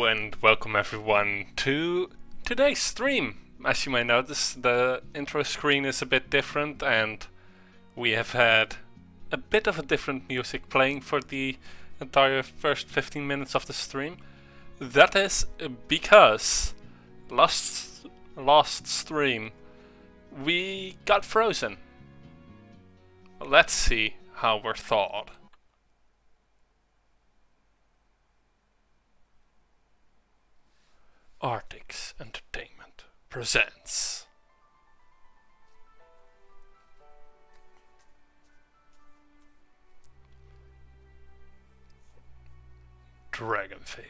and welcome everyone to today's stream. As you may notice, the intro screen is a bit different and we have had a bit of a different music playing for the entire first 15 minutes of the stream. That is because last stream we got frozen. Let's see how we're thawed. Artix Entertainment presents Dragonfable.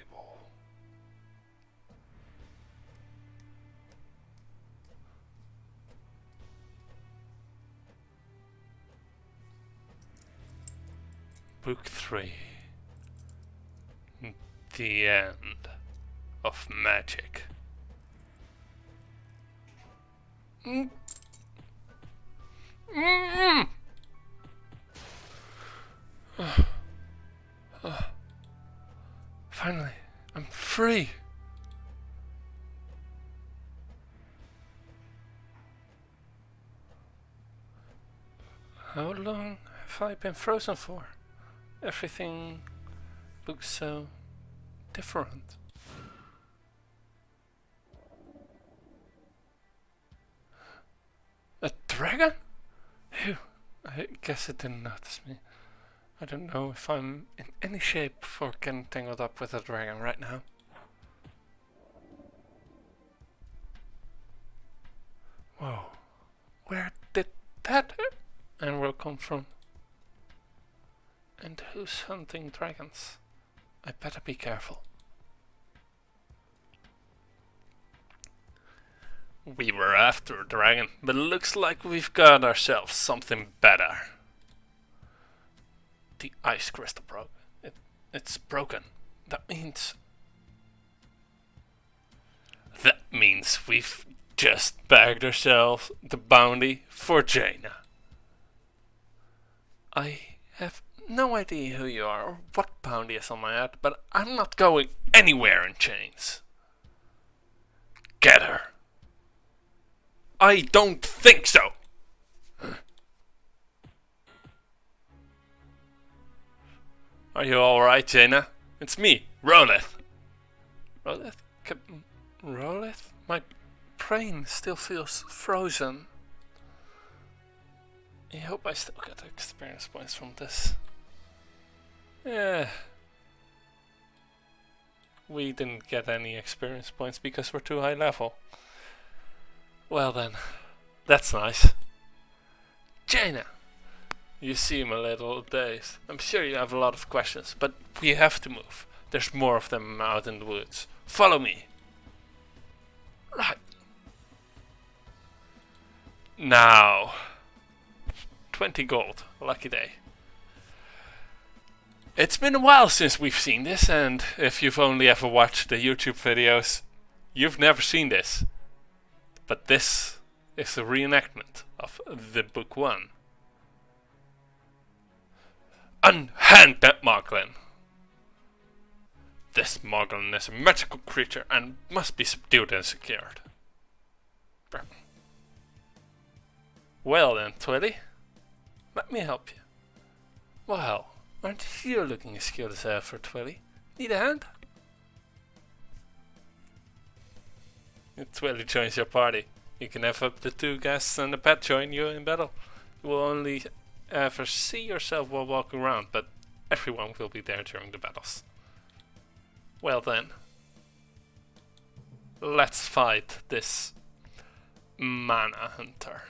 Book 3. The End of Magic. Finally, I'm free. How long have I been frozen for? Everything looks so different. A dragon? Phew, I guess it didn't notice me. I don't know if I'm in any shape for getting tangled up with a dragon right now. Whoa, where did that arrow come from? And who's hunting dragons? I better be careful. We were after a dragon, but it looks like we've got ourselves something better. The ice crystal broke. It's broken. That means we've just bagged ourselves the bounty for Jaina. I have no idea who you are or what bounty is on my head, but I'm not going anywhere in chains. Get her. I don't think so. Are you alright, Jaina? It's me, Rolith. Rolith? My brain still feels frozen. I hope I still get experience points from this. Yeah. We didn't get any experience points because we're too high level. Well then, that's nice. Jaina, you seem a little dazed. I'm sure you have a lot of questions, but we have to move. There's more of them out in the woods. Follow me. Right. Now, 20 gold. Lucky day. It's been a while since we've seen this, and if you've only ever watched the YouTube videos, you've never seen this. But this is a reenactment of the book 1. Unhand that Moglin! This Moglin is a magical creature and must be subdued and secured. Well then, Twilly, let me help you. Well, aren't you looking as cute as ever, Twilly? Need a hand? Twilly joins your party. You can have up to 2 guests and a pet join you in battle. You will only ever see yourself while walking around, but everyone will be there during the battles. Well then, let's fight this mana hunter.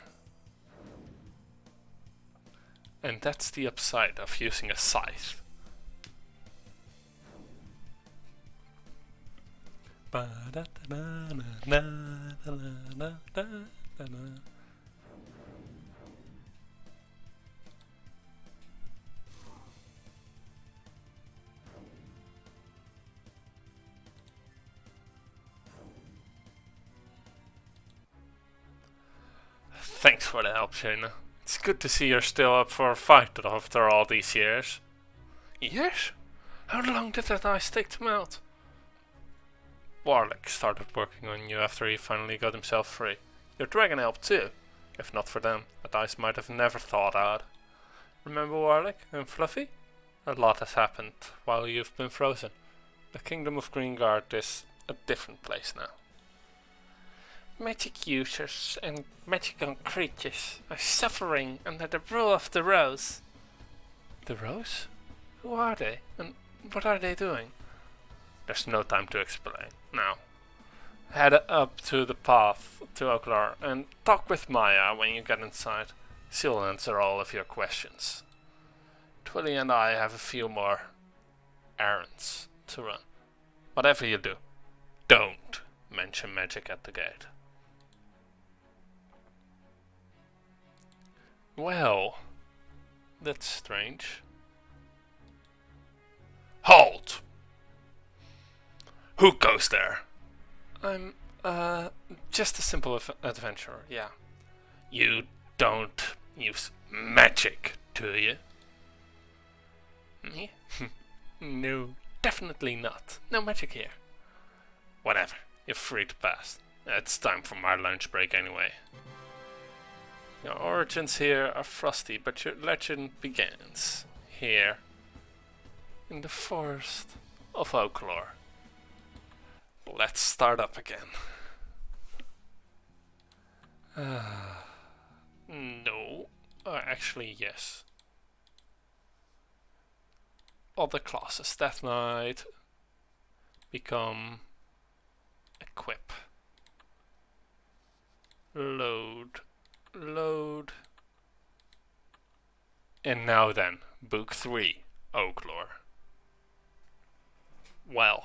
And that's the upside of using a scythe. Thanks for the help, Jaina. It's good to see you're still up for a fight after all these years. Years? How long did that ice take to melt? Warlick started working on you after he finally got himself free. Your dragon helped too. If not for them, the dice might have never thawed out. Remember Warlick and Fluffy? A lot has happened while you've been frozen. The kingdom of Greengard is a different place now. Magic users and magical creatures are suffering under the rule of the Rose. The Rose? Who are they? And what are they doing? There's no time to explain. Now, head up to the path to Oaklore and talk with Maya when you get inside. She'll answer all of your questions. Twilly and I have a few more errands to run. Whatever you do, don't mention magic at the gate. Well, that's strange. Halt! Who goes there? I'm, just a simple adventurer, yeah. You don't use magic, do you? Me? No, definitely not. No magic here. Whatever, you're free to pass. It's time for my lunch break anyway. Your origins here are frosty, but your legend begins here, in the forest of Oaklore. Let's start up again. No, actually yes. Other classes, Death Knight, become equip. Load. And now then, Book 3, Oaklore. Well,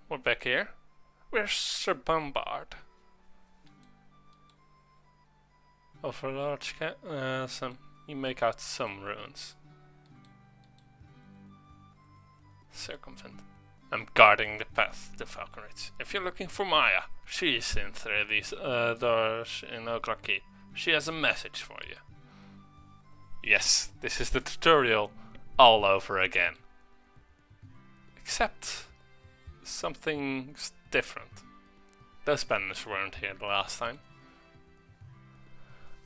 we're back here. Where's Sir Bombard? Over a large you make out some ruins. Circumvent. I'm guarding the path to Falconry. If you're looking for Maya, she's in through these doors in Oaklore Keep. She has a message for you. Yes, this is the tutorial all over again. Except something's different. Those banners weren't here the last time.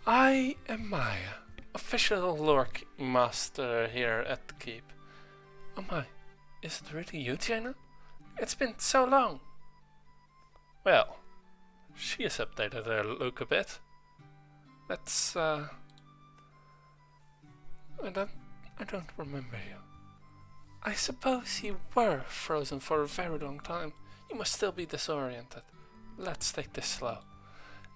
I am Maya, official lore master here at the keep. Oh my, is it really you, Jaina? It's been so long. Well, she has updated her look a bit. That's I don't remember you. I suppose you were frozen for a very long time. You must still be disoriented. Let's take this slow.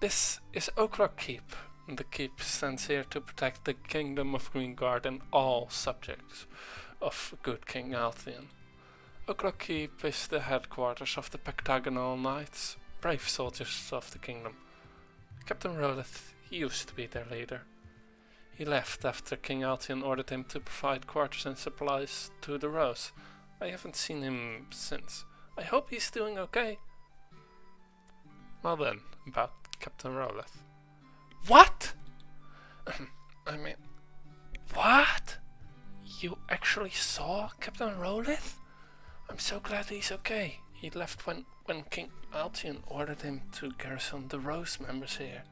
This is Oaklore Keep. The keep stands here to protect the kingdom of Greengard and all subjects of good King Althien. Oaklore Keep is the headquarters of the Pectagonal Knights, brave soldiers of the kingdom. Captain Rodeth used to be their leader. He left after King Althien ordered him to provide quarters and supplies to the Rose. I haven't seen him since. I hope he's doing okay. Well then, about Captain Rodeth. What? I mean, what? You actually saw Captain Rodeth? I'm so glad he's okay. He left when King Althien ordered him to garrison the Rose members here.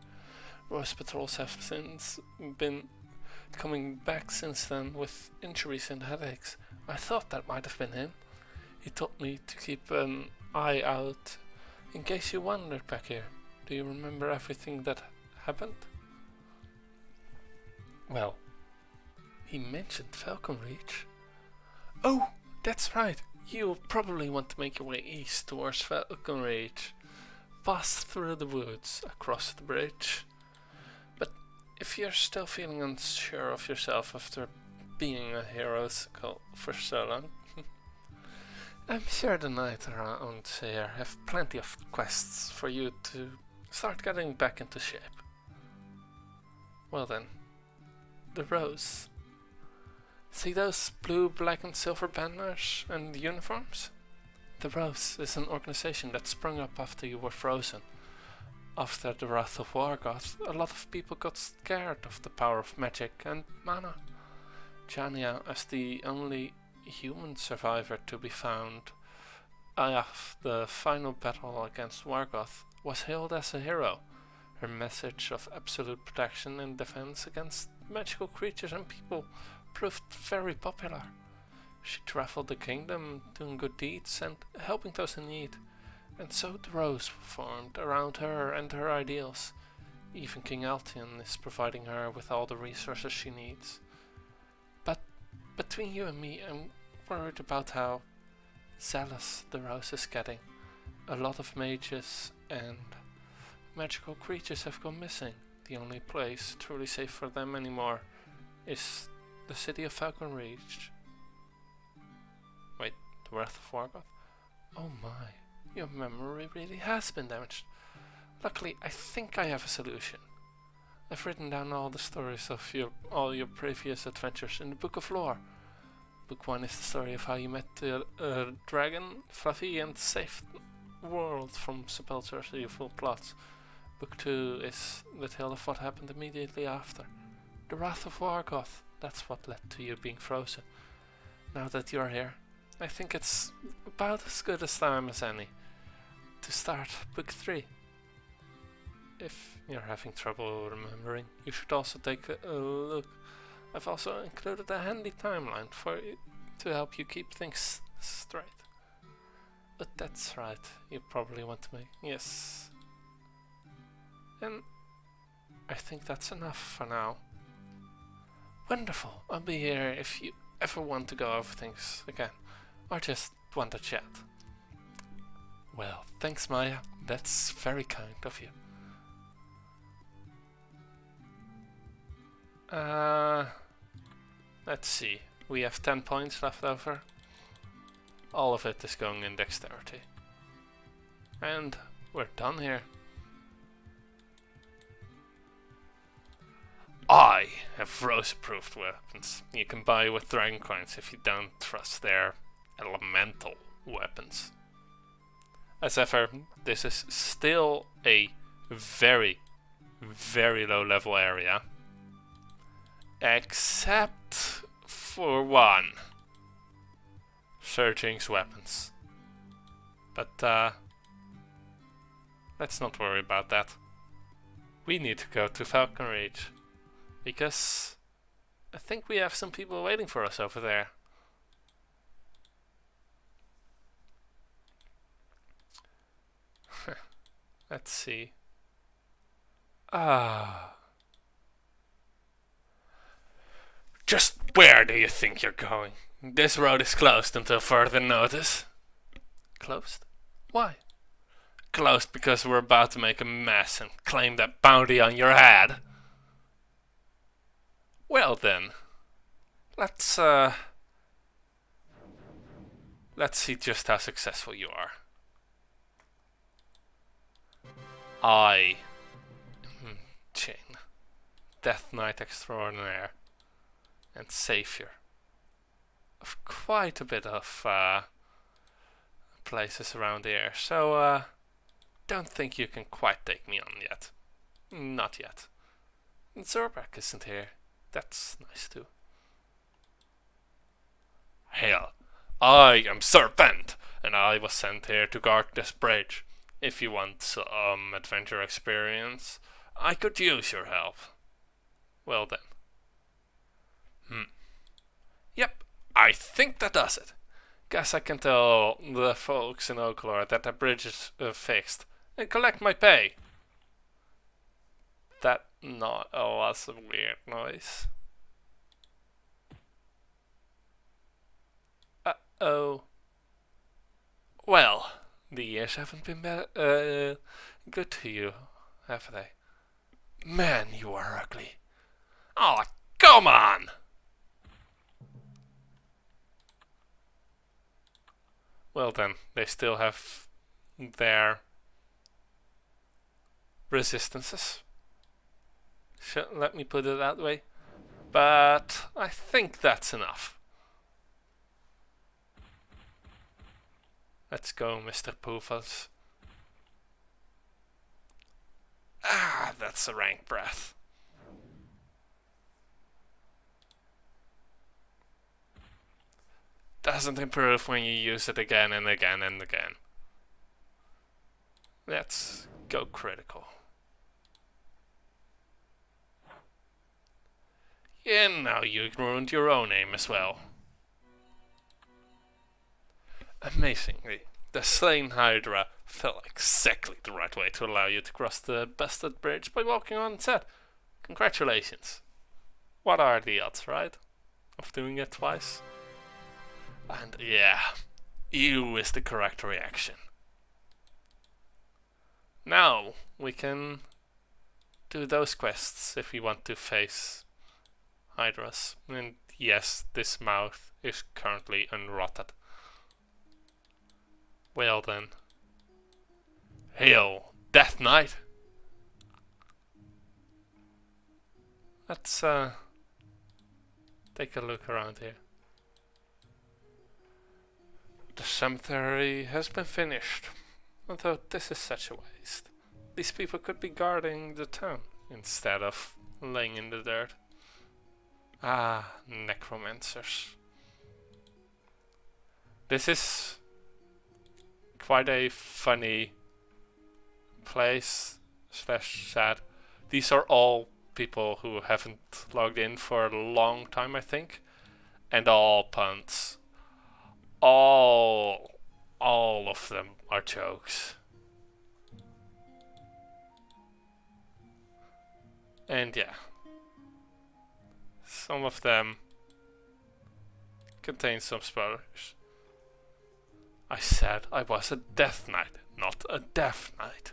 Rose patrols have since been coming back since then with injuries and headaches. I thought that might have been him. He told me to keep an eye out in case you wandered back here. Do you remember everything that happened? Well, he mentioned Falconry. Oh, that's right. You'll probably want to make your way east towards Falconry. Pass through the woods, across the bridge. But if you're still feeling unsure of yourself after being a hero for so long, I'm sure the knights around here have plenty of quests for you to start getting back into shape. Well then, the Rose. See those blue, black and silver banners and uniforms? The Rose is an organization that sprung up after you were frozen. After the Wrath of Wargoth, a lot of people got scared of the power of magic and mana. Jaina, as the only human survivor to be found the final battle against Wargoth, was hailed as a hero. Her message of absolute protection and defense against magical creatures and people proved very popular. She traveled the kingdom, doing good deeds and helping those in need, and so the rose formed around her and her ideals. Even King Altion is providing her with all the resources she needs. But between you and me, I'm worried about how zealous the rose is getting. A lot of mages and magical creatures have gone missing. The only place truly safe for them anymore is the city of Falconry. Wait, the Wrath of Wargoth? Oh my, your memory really has been damaged. Luckily, I think I have a solution. I've written down all the stories of all your previous adventures in the Book of Lore. Book 1 is the story of how you met the dragon, Fluffy, and saved the world from Sepultur's evil plots. Book 2 is the tale of what happened immediately after. The Wrath of Wargoth, that's what led to you being frozen. Now that you're here, I think it's about as good a time as any to start Book 3. If you're having trouble remembering, you should also take a look. I've also included a handy timeline for you to help you keep things straight. But that's right, you probably want to make... Yes. And I think that's enough for now. Wonderful, I'll be here if you ever want to go over things again, or just want to chat. Well, thanks Maya, that's very kind of you. Let's see, we have 10 points left over. All of it is going in dexterity. And we're done here. I have rose-approved weapons. You can buy with dragon coins if you don't trust their elemental weapons. As ever, this is still a very, very low level area. Except for one. Surging's weapons. But let's not worry about that. We need to go to Falconry, because I think we have some people waiting for us over there. Let's see. Just where do you think you're going? This road is closed until further notice. Closed? Why? Closed because we're about to make a mess and claim that bounty on your head. Well then, let's see just how successful you are. I am Jaina, Death Knight Extraordinaire and Savior of quite a bit of places around here, so don't think you can quite take me on yet. Not yet. And Zorbek isn't here. That's nice too. Hail, I am Serpent, and I was sent here to guard this bridge. If you want some adventure experience, I could use your help. Well then. Yep, I think that does it. Guess I can tell the folks in Oaklore that the bridge is fixed and collect my pay. That was a weird noise. Uh-oh. Well, the years haven't been good to you, have they? Man, you are ugly. Oh, come on! Well then, they still have their resistances. Let me put it that way. But I think that's enough. Let's go, Mr. Poofles. Ah, that's a rank breath. doesn't improve when you use it again and again and again. Let's go critical. And now you ruined your own aim as well. Amazingly, the slain Hydra fell exactly the right way to allow you to cross the busted bridge by walking on its head. Congratulations. What are the odds, right? Of doing it twice? And yeah, ew is the correct reaction. Now we can do those quests if we want to face Hydras. And yes, this mouth is currently unrotted. Well then. Hail, Death Knight! Let's take a look around here. The cemetery has been finished. Although this is such a waste. These people could be guarding the town instead of laying in the dirt. Ah, necromancers. This is quite a funny place slash sad. These are all people who haven't logged in for a long time, I think, and all puns. All of them are jokes. And yeah, some of them contain some spoilers. I said I was a Death Knight, not a Death Knight.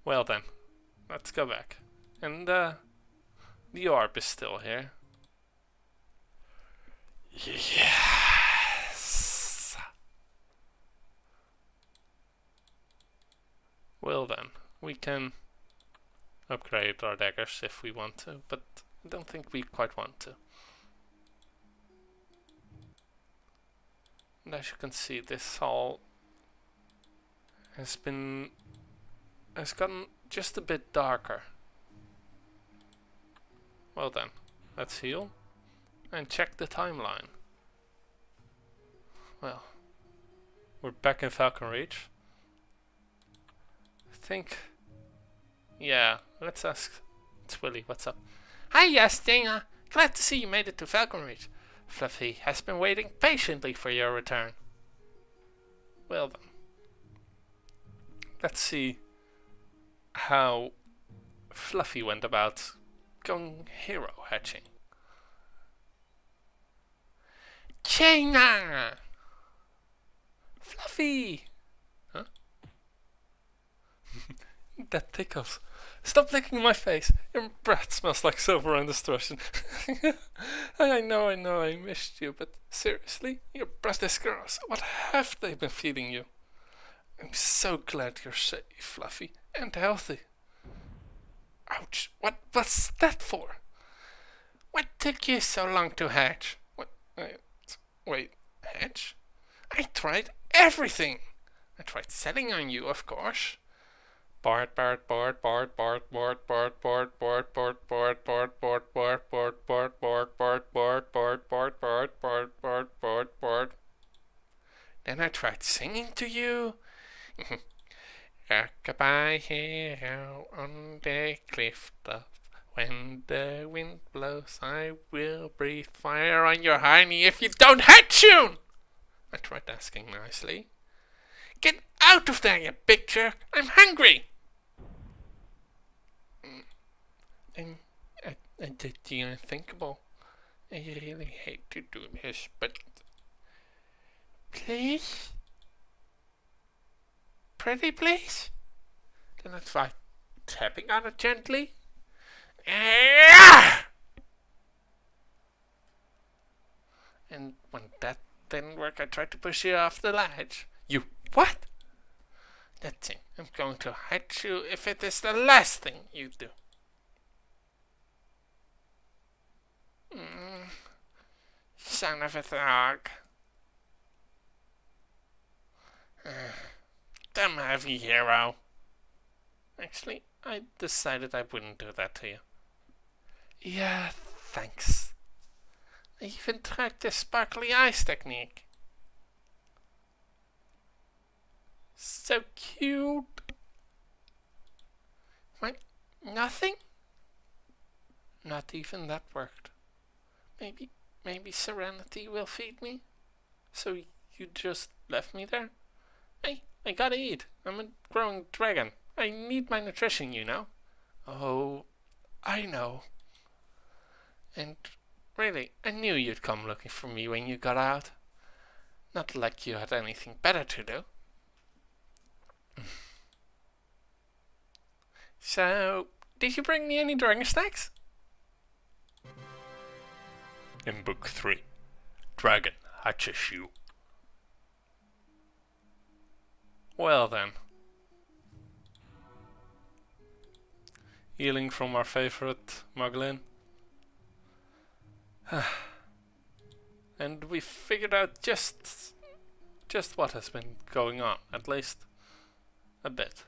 Well then, let's go back. And the orb is still here. Yes! Well then, we can upgrade our daggers if we want to, but I don't think we quite want to. And as you can see, this hall has gotten just a bit darker. Well then, let's heal and check the timeline. Well, we're back in Falconry. I think, yeah, let's ask Twilly what's up. Hi, yes, Jaina. Glad to see you made it to Falconry. Fluffy has been waiting patiently for your return. Well then, let's see how Fluffy went about going hero hatching. Jaina! Fluffy! Huh? That tickles. Stop licking my face. Your breath smells like silver and destruction. I know, I missed you, but seriously? Your breath is gross. What have they been feeding you? I'm so glad you're safe, Fluffy, and healthy. Ouch, what's that for? What took you so long to hatch? Wait, hatch? I tried everything. I tried selling on you, of course. Board. Then I tried singing to you. Rock-a-bye hero on the cliff top. When the wind blows, I will breathe fire on your honey if you don't hatch soon. I tried asking nicely. Get out of there, you big jerk! I'm hungry! I did the unthinkable. I really hate to do this, but... Please? Pretty please? Then I try tapping on it gently. And when that didn't work, I tried to push you off the ledge. You what? That thing. I'm going to hurt you if it is the last thing you do. Son of a thug. Damn heavy hero. Actually, I decided I wouldn't do that to you. Yeah, thanks. I even tried the sparkly eyes technique. So cute. What? Nothing? Not even that worked. Maybe Serenity will feed me? So you just left me there? Hey, I gotta eat. I'm a growing dragon. I need my nutrition, you know. Oh, I know. And really, I knew you'd come looking for me when you got out. Not like you had anything better to do. So, did you bring me any dragon snacks? In Book 3, Dragon hatches you. Well then. Healing from our favorite Muglin. And we figured out just what has been going on, at least a bit.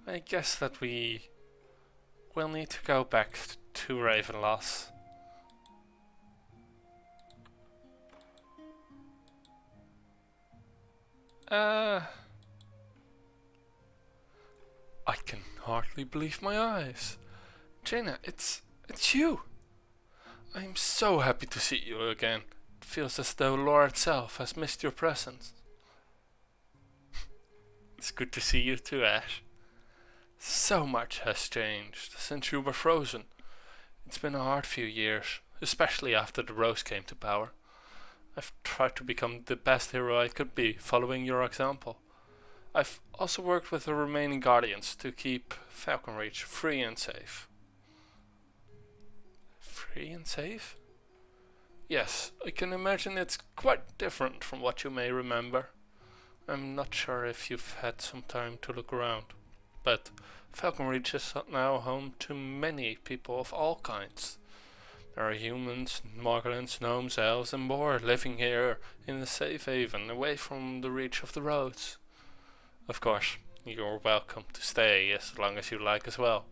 I guess that we will need to go back to Ravenloss. I can hardly believe my eyes. Jaina, it's you. I'm so happy to see you again. It feels as though lore itself has missed your presence. It's good to see you too, Ash. So much has changed since you were frozen. It's been a hard few years, especially after the Rose came to power. I've tried to become the best hero I could be, following your example. I've also worked with the remaining Guardians to keep Falconry free and safe. Free and safe? Yes, I can imagine it's quite different from what you may remember. I'm not sure if you've had some time to look around, but Falconry is now home to many people of all kinds. There are humans, moglins, gnomes, elves and more living here in a safe haven away from the reach of the roads. Of course, you're welcome to stay as long as you like as well.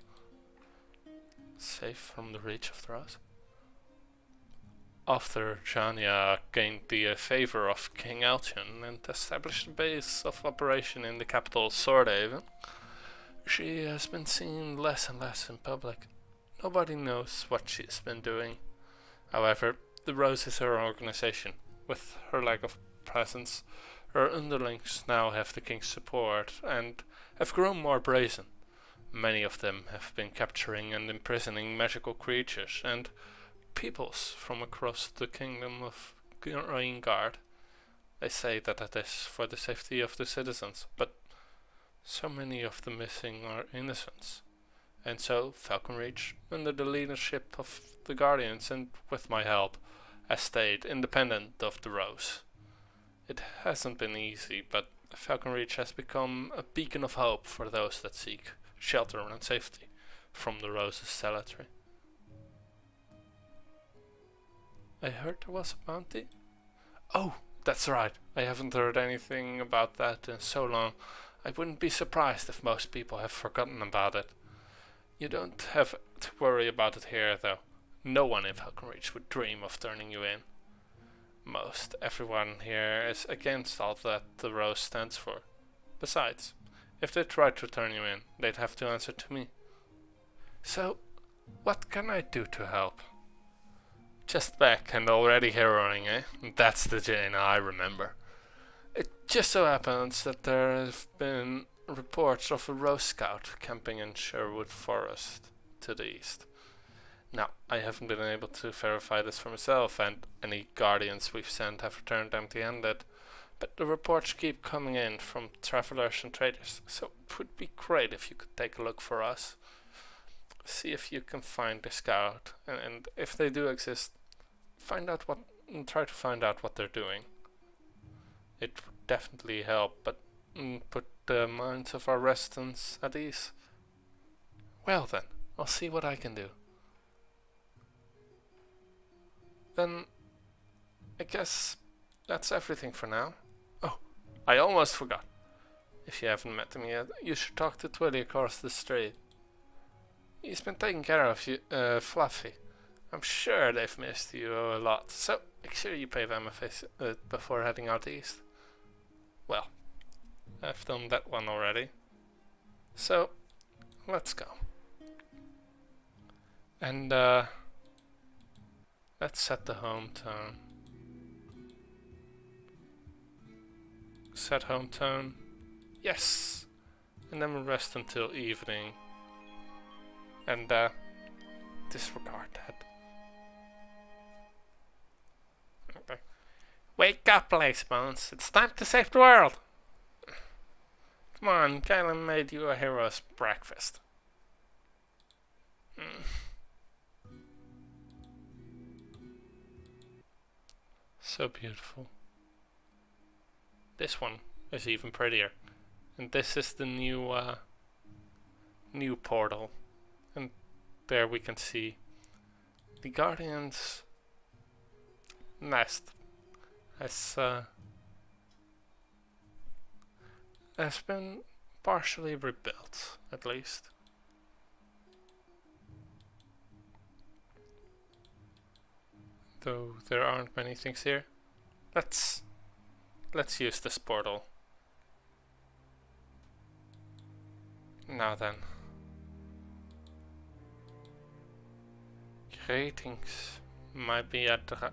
Safe from the reach of the roads? After Jaina gained the favor of King Elton and established a base of operation in the capital Swordhaven, she has been seen less and less in public. Nobody knows what she's been doing. However, the Rose is her organization. With her lack of presence, her underlings now have the king's support and have grown more brazen. Many of them have been capturing and imprisoning magical creatures and peoples from across the kingdom of Raingard. They say that it is for the safety of the citizens, but so many of the missing are innocents. And so Falconry, under the leadership of the Guardians and with my help, has stayed independent of the Rose. It hasn't been easy, but Falconry has become a beacon of hope for those that seek shelter and safety from the Rose's cemetery. I heard there was a bounty? Oh, that's right. I haven't heard anything about that in so long. I wouldn't be surprised if most people have forgotten about it. You don't have to worry about it here, though. No one in Falconry would dream of turning you in. Most everyone here is against all that the Rose stands for. Besides, if they tried to turn you in, they'd have to answer to me. So, what can I do to help? Just back and already heroing, eh? That's the Jaina I remember. It just so happens that there have been reports of a Rose Scout camping in Sherwood Forest to the east. Now, I haven't been able to verify this for myself, and any Guardians we've sent have returned empty-handed, but the reports keep coming in from travelers and traders, so it would be great if you could take a look for us. See if you can find the scout, and if they do exist, try to find out what they're doing. It would definitely help, but put the minds of our residents at ease. Well then, I'll see what I can do. Then, I guess that's everything for now. Oh, I almost forgot. If you haven't met him yet, you should talk to Twilly across the street. He's been taking care of you, Fluffy. I'm sure they've missed you a lot, so make sure you pay them a visit before heading out east. Well, I've done that one already. So, let's go. And, let's set the home tone. Set home tone. Yes! And then we'll rest until evening. And, disregard that. Okay. Wake up, Lace Bones. It's time to save the world! Come on, Kylan made you a hero's breakfast. So beautiful. This one is even prettier. And this is the new new portal. And there we can see the Guardian's nest has been partially rebuilt, at least. Though there aren't many things here. Let's use this portal. Now then. Greetings, my Beatrice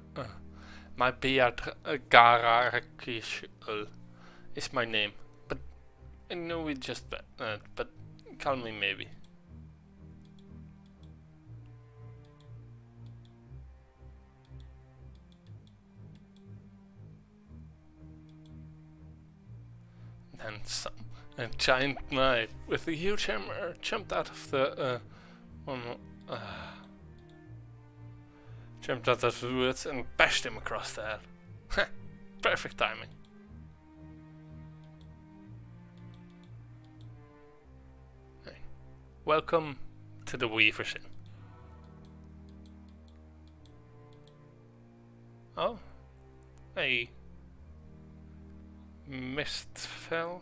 is my name, but I know we just but call me maybe. Then a giant knight with a huge hammer jumped out of the jumped out of the woods and bashed him across the head. Perfect timing. Hey. Welcome to the Weaver's Inn. Oh, a Mistfell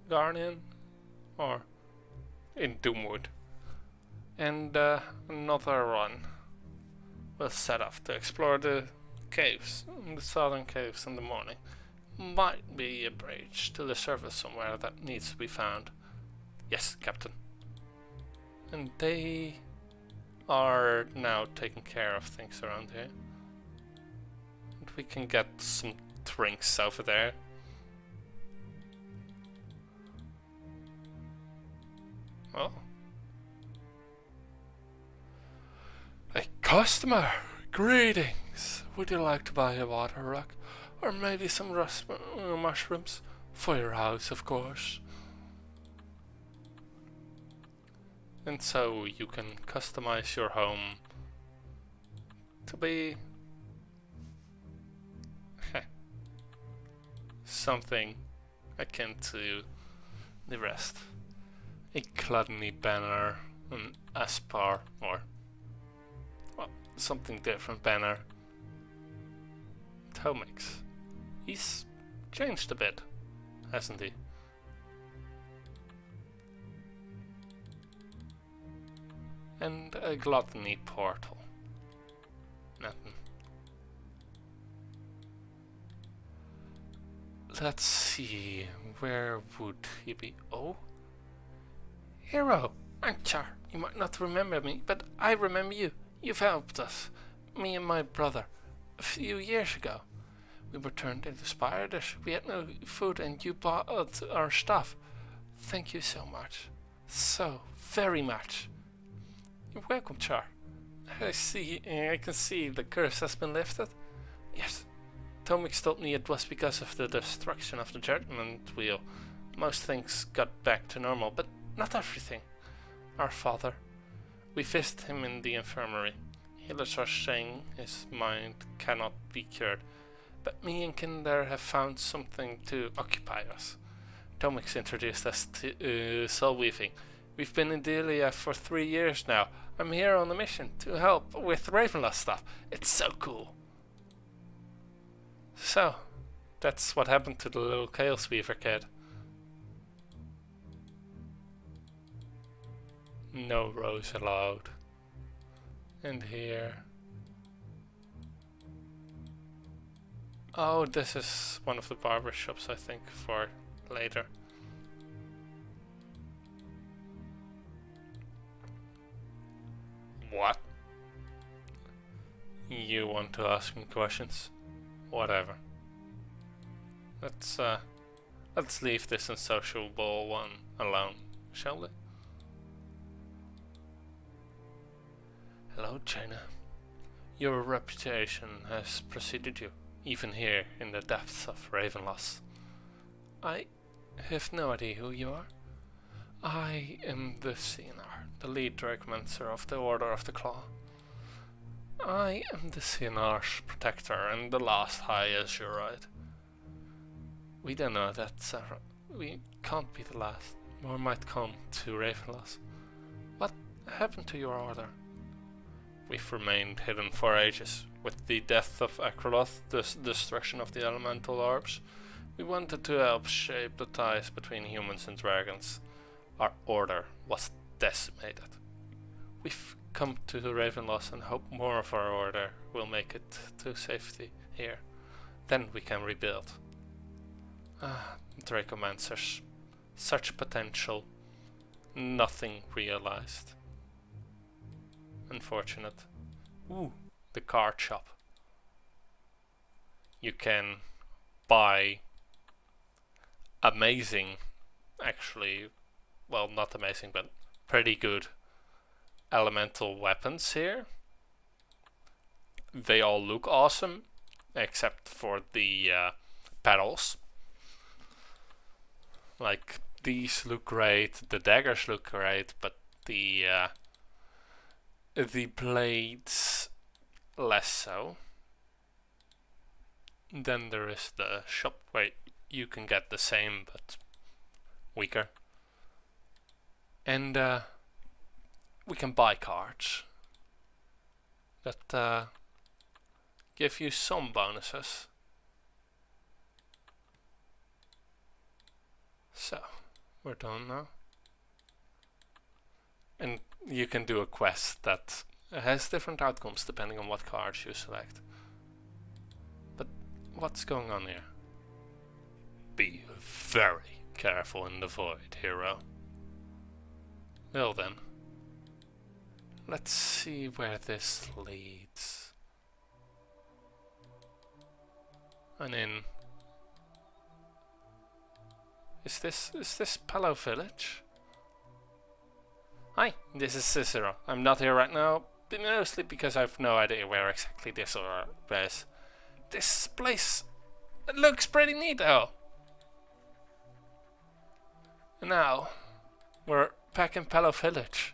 Guardian, or in Doomwood, and another run. We'll set off to explore the caves, the southern caves in the morning. Might be a bridge to the surface somewhere that needs to be found. Yes, Captain. And they are now taking care of things around here. And we can get some drinks over there. Oh. A customer! Greetings! Would you like to buy a water rock? Or maybe some mushrooms? For your house, of course. And so you can customize your home to be something akin to the rest. A gluttony banner, an aspar, or well, something different banner. Tomix. He's changed a bit, hasn't he? And a gluttony portal. Nothing. Let's see, where would he be? Oh? Hero, Anchar, you might not remember me, but I remember you. You've helped us, me and my brother, a few years ago. We were turned into spiders. We had no food and you bought our stuff. Thank you so much. So very much. You're welcome, Char. I can see the curse has been lifted. Yes. Tomix told me it was because of the destruction of the judgment wheel. Most things got back to normal, but not everything. Our father. We visited him in the infirmary. Healers are saying his mind cannot be cured, but me and Kinder have found something to occupy us. Tomix introduced us to Soulweaving. We've been in Bedelia for 3 years now. I'm here on a mission to help with Ravenloft stuff. It's so cool. So, that's what happened to the little Chaos Weaver kid. No rose allowed. And here. Oh, this is one of the barber shops, I think, for later. What? You want to ask me questions? Whatever. Let's leave this unsociable one alone, shall we? Hello, Jaina. Your reputation has preceded you, even here in the depths of Ravenloft. I have no idea who you are. I am the Cellar, the lead Dragonmancer of the Order of the Claw. I am the Cellar's protector and the last High Azurite. We don't know that, Sarah. We can't be the last. More might come to Ravenloft. What happened to your order? We've remained hidden for ages. With the death of Akroloth, the destruction of the elemental orbs, we wanted to help shape the ties between humans and dragons. Our order was decimated. We've come to Ravenloft and hope more of our order will make it to safety here. Then we can rebuild. Ah, Dracomancers. Such potential. Nothing realized. Unfortunate. Ooh, the card shop. You can buy amazing, actually, well, not amazing, but pretty good elemental weapons here. They all look awesome, except for the petals. Like, these look great, the daggers look great, but the blades less so. Then there is the shop where you can get the same but weaker. And we can buy cards that give you some bonuses. So, we're done now. And you can do a quest that has different outcomes depending on what cards you select. But what's going on here? Be very careful in the void, hero. Well then, let's see where this leads. And in... Is this Palo Village? Hi, this is Cicero. I'm not here right now, but mostly because I've no idea where exactly this is. This place looks pretty neat though. And now, we're back in Palo Village.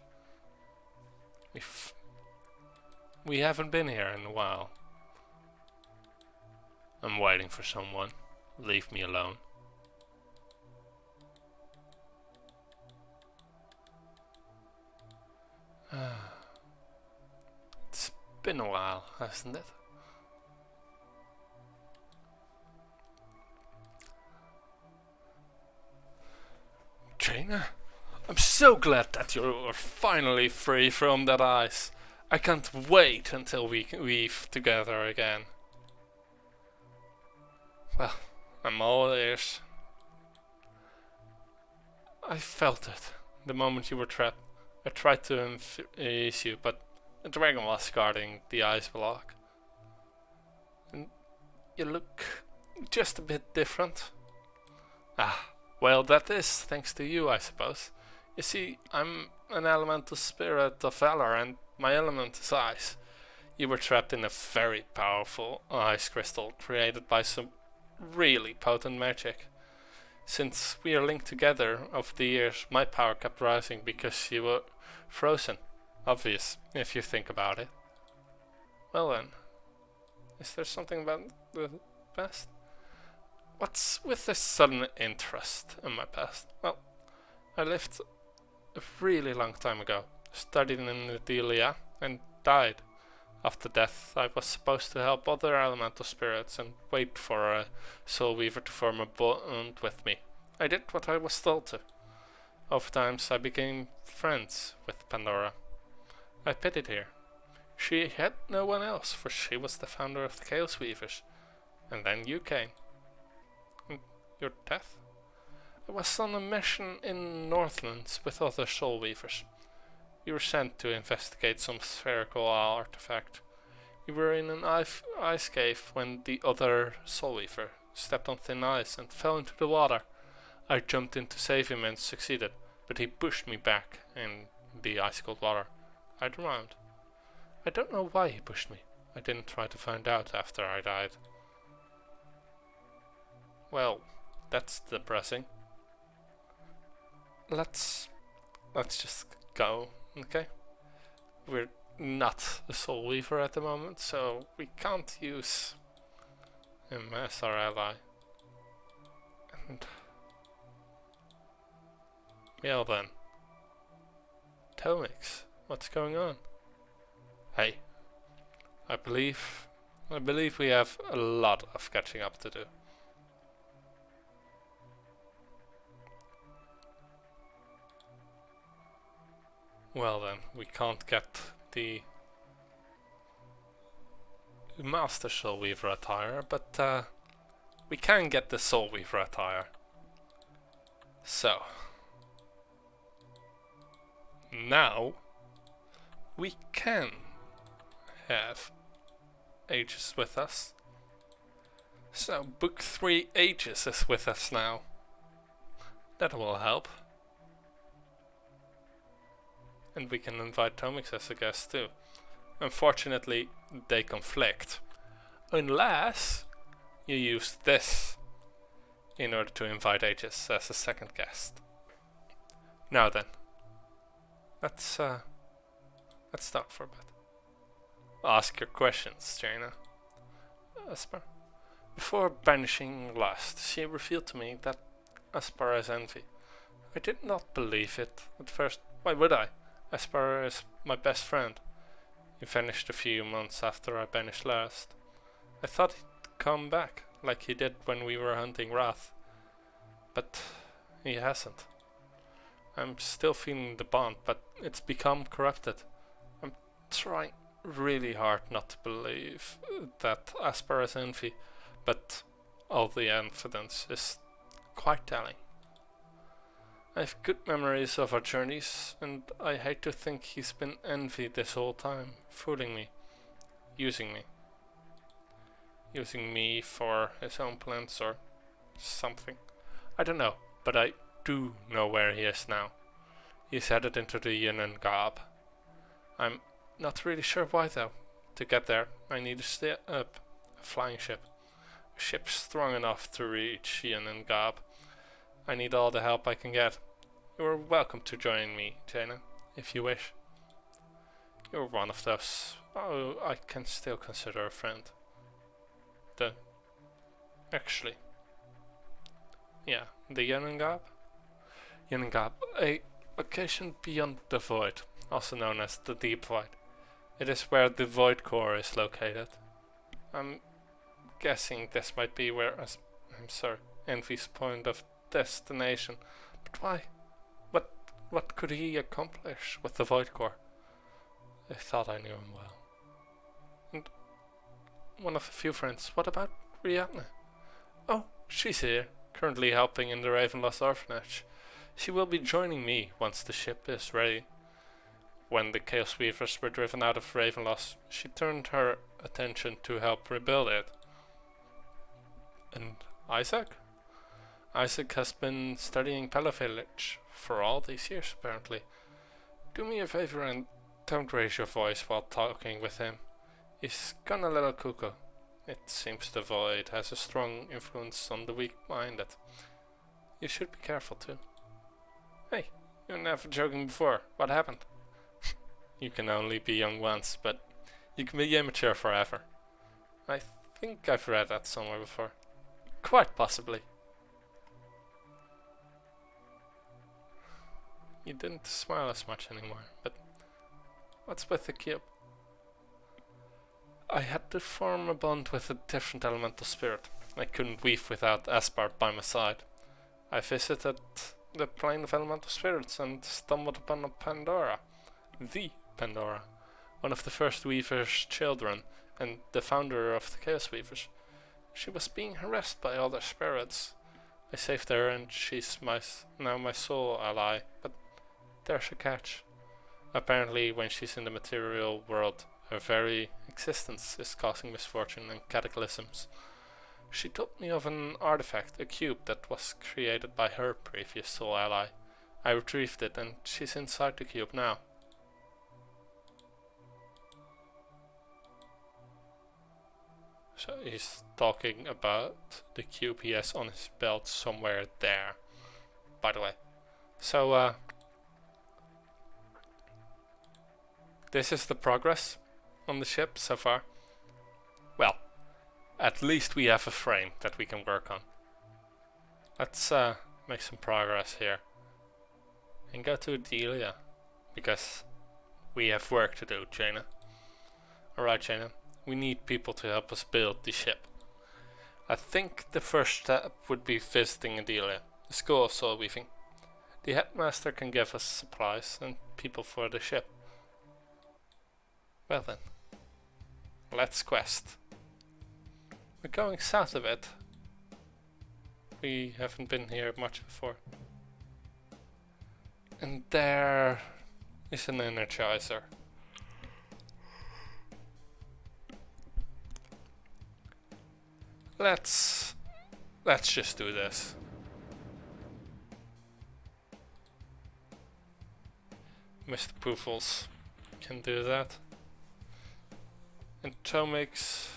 We haven't been here in a while. I'm waiting for someone. Leave me alone. It's been a while, hasn't it? Jaina, I'm so glad that you're finally free from that ice. I can't wait until we can weave together again. Well, I'm all ears. I felt it the moment you were trapped. I tried to infuse you, but a dragon was guarding the ice block. And you look just a bit different. Ah, well, that is thanks to you, I suppose. You see, I'm an elemental spirit of valor, and my element is ice. You were trapped in a very powerful ice crystal created by some really potent magic. Since we are linked together over the years, my power kept rising because you were frozen. Obvious, if you think about it. Well then, is there something about past? What's with this sudden interest in my past? Well, I lived a really long time ago, studied in Bedelia, and died. After death, I was supposed to help other elemental spirits and wait for a Soulweaver to form a bond with me. I did what I was told to. Over time, I became friends with Pandora. I pitied her. She had no one else, for she was the founder of the Chaos Weavers. And then you came. And your death? I was on a mission in Northlands with other Soul Weavers. We were sent to investigate some spherical artifact. We were in an ice cave when the other Soul Weaver stepped on thin ice and fell into the water. I jumped in to save him and succeeded, but he pushed me back in the ice-cold water. I drowned. I don't know why he pushed me. I didn't try to find out after I died. Well, that's depressing. Let's just go, okay? We're not a Soul Weaver at the moment, so we can't use him as our ally. And well then, Tomix, what's going on? Hey, I believe we have a lot of catching up to do. Well then, we can't get the Master Soulweaver attire, but we can get the Soulweaver attire. So, now we can have Aegis with us. So, Book 3 Aegis is with us now. That will help. And we can invite Tomix as a guest too. Unfortunately, they conflict. Unless you use this in order to invite Aegis as a second guest. Now then, let's talk for a bit. Ask your questions, Jaina. Asper. Before banishing Lust, she revealed to me that Aspar is envy. I did not believe it at first. Why would I? Aspar is my best friend. He vanished a few months after I banished Lust. I thought he'd come back, like he did when we were hunting Wrath. But he hasn't. I'm still feeling the bond, but it's become corrupted. I'm trying really hard not to believe that Aspar is envy, but all the evidence is quite telling. I have good memories of our journeys, and I hate to think he's been envy this whole time, fooling me, using me. Using me for his own plans or something. I don't know, but I do know where he is now. He's headed into the Yin and Gab. I'm not really sure why though. To get there, I need a flying ship. A ship strong enough to reach Yin and Gab. I need all the help I can get. You are welcome to join me, Jaina, if you wish. You're one of those I can still consider a friend. Actually, yeah, the Yanangab? Yanangab, a location beyond the void, also known as the Deep Void. It is where the Void Core is located. I'm guessing this might be where Envy's point of destination. But why? What could he accomplish with the Void Core? I thought I knew him well. And one of a few friends. What about Rihanna? Oh, she's here, currently helping in the Ravenlost orphanage. She will be joining me once the ship is ready. When the Chaos Weavers were driven out of Ravenlost, she turned her attention to help rebuild it. And Isaac? Isaac has been studying Pella Village for all these years, apparently. Do me a favor and don't raise your voice while talking with him. He's gone a little cuckoo. It seems the Void has a strong influence on the weak-minded. You should be careful too. Hey, you were never joking before. What happened? You can only be young once, but you can be immature forever. I think I've read that somewhere before. Quite possibly. You didn't smile as much anymore, but what's with the cube? I had to form a bond with a different elemental spirit. I couldn't weave without Aspar by my side. I visited the plane of elemental spirits and stumbled upon a Pandora. The Pandora. One of the first Weaver's children and the founder of the Chaos Weavers. She was being harassed by other spirits. I saved her and she's now my soul ally, but there's a catch. Apparently when she's in the material world, her very existence is causing misfortune and cataclysms. She told me of an artifact, a cube that was created by her previous soul ally. I retrieved it and she's inside the cube now. So he's talking about the cube he has on his belt somewhere there, by the way. So this is the progress on the ship so far. Well, at least we have a frame that we can work on. Let's make some progress here and go to Bedelia, because we have work to do, Jaina. Alright, Jaina, we need people to help us build the ship. I think the first step would be visiting Bedelia, the school of soul weaving. The headmaster can give us supplies and people for the ship. Well then, let's quest. We're going south of it. We haven't been here much before. And there is an energizer. Let's just do this. Mr. Poofles can do that. And Tomix,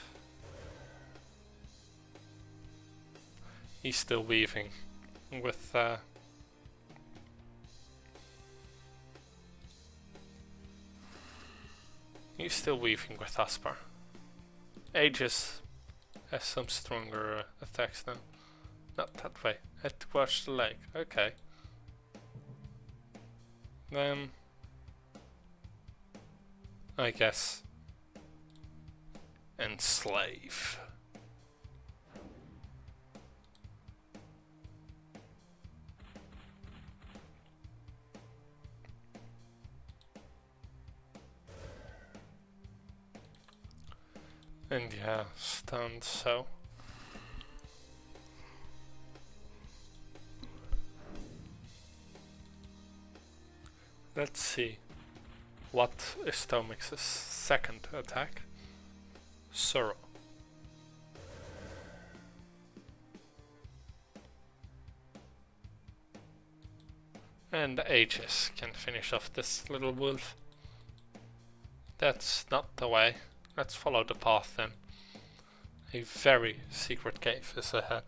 he's still weaving with Aspar. Aegis has some stronger attacks then. Not that way. Head towards the lake. Okay. Then I guess enslave. And yeah, stunned, so let's see. What is Tomix's second attack? Sorrow. And the Aegis can finish off this little wolf. That's not the way. Let's follow the path then. A very secret cave is ahead.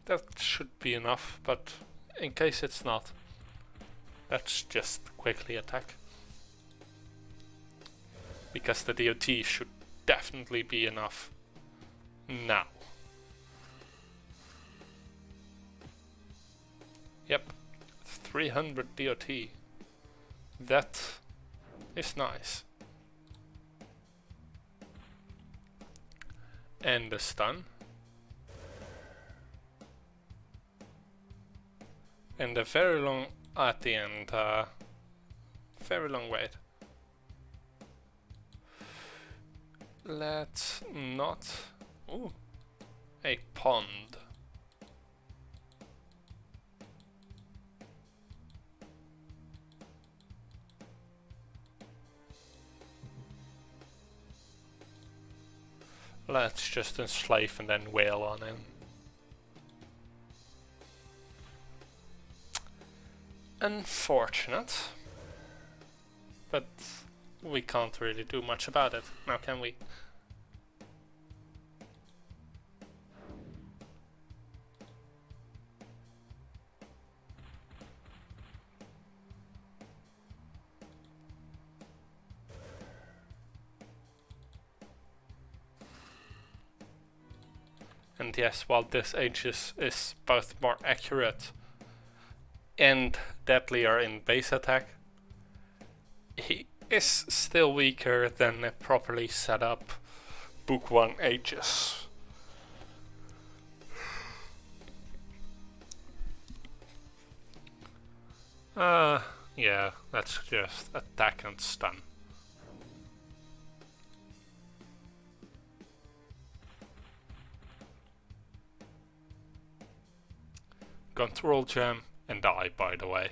That should be enough, but in case it's not, let's just quickly attack. Because the DOT should definitely be enough. Now. Yep, 300 DOT. That is nice. And the stun. And a very long, at the end, very long wait. Let's not... Ooh, a pond. Let's just enslave and then wail on him. Unfortunate, but we can't really do much about it, now can we? And yes, while this Aegis is both more accurate and deadlier in base attack, he is still weaker than a properly set up Book 1 Aegis. Yeah, that's just attack and stun. Control Gem and die, by the way.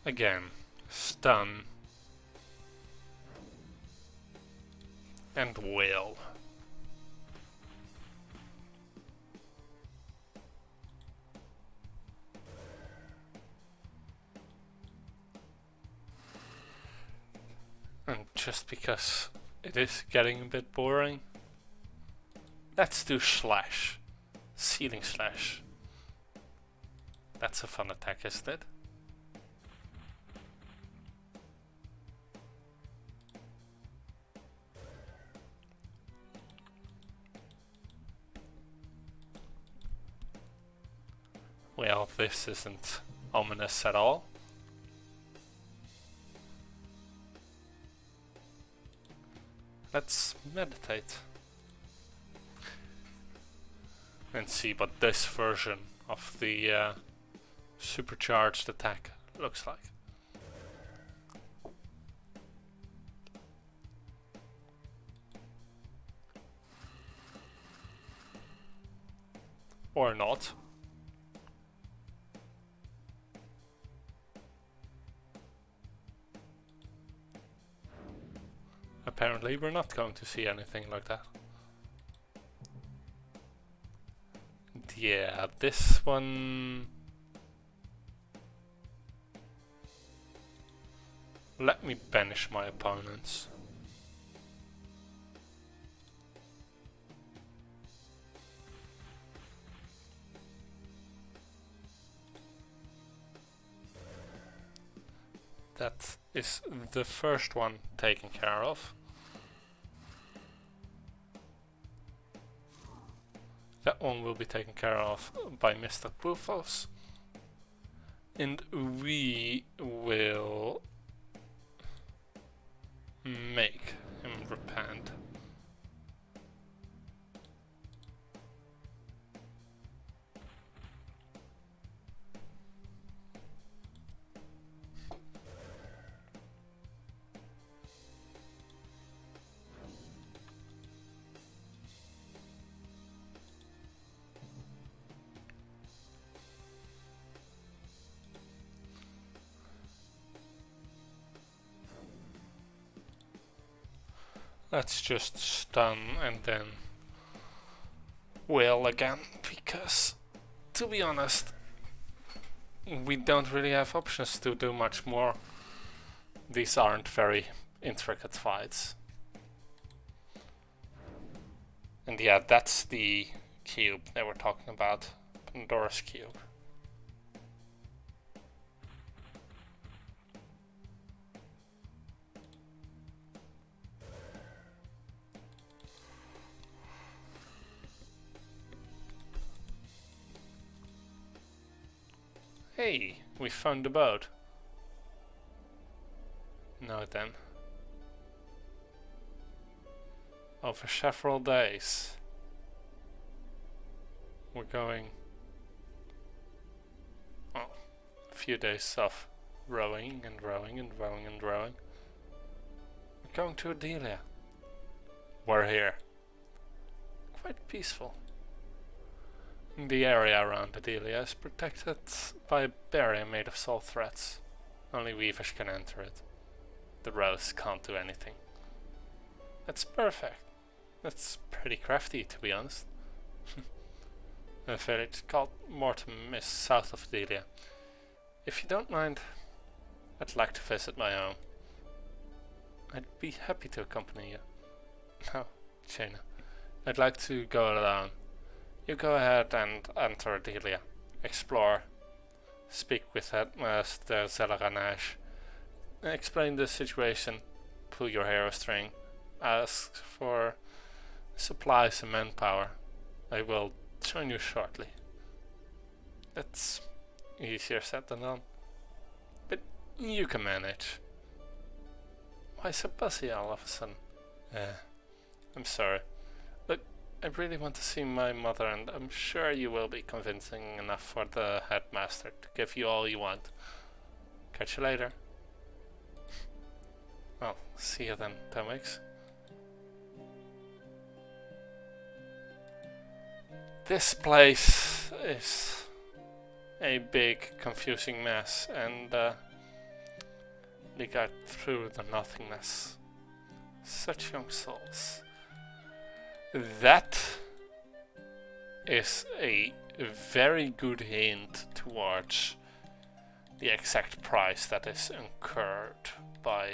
Again, stun and will. And just because it is getting a bit boring, let's do Slash. Ceiling Slash. That's a fun attack, isn't it? Well, this isn't ominous at all. Let's meditate and see what this version of the supercharged attack looks like. Or not. Apparently we're not going to see anything like that. And yeah, this one... Let me banish my opponents. That is the first one taken care of. That one will be taken care of by Mr. Poofos. And we will make him repent. Let's just stun and then wail again, because to be honest, we don't really have options to do much more. These aren't very intricate fights. And yeah, that's the cube they were talking about, Pandoras Cube. Hey, we found the boat. Now then. Over several days, we're going... Oh, a few days of rowing and rowing and rowing and rowing. We're going to Bedelia. We're here. Quite peaceful. The area around Bedelia is protected by a barrier made of soul threads. Only weavers can enter it. The rose can't do anything. That's perfect. That's pretty crafty, to be honest. A village called Mortem is south of Bedelia. If you don't mind, I'd like to visit my home. I'd be happy to accompany you. No, Jaina. I'd like to go alone. You go ahead and enter Bedelia. Explore. Speak with Headmaster Cellar and Ash. Explain the situation. Pull your hero string. Ask for supplies and manpower. I will join you shortly. That's easier said than done. But you can manage. Why so fussy all of a sudden? I'm sorry. Look, I really want to see my mother, and I'm sure you will be convincing enough for the headmaster to give you all you want. Catch you later. Well, see you then, Tomix. This place is a big, confusing mess, and they got through the nothingness. Such young souls. That is a very good hint towards the exact price that is incurred by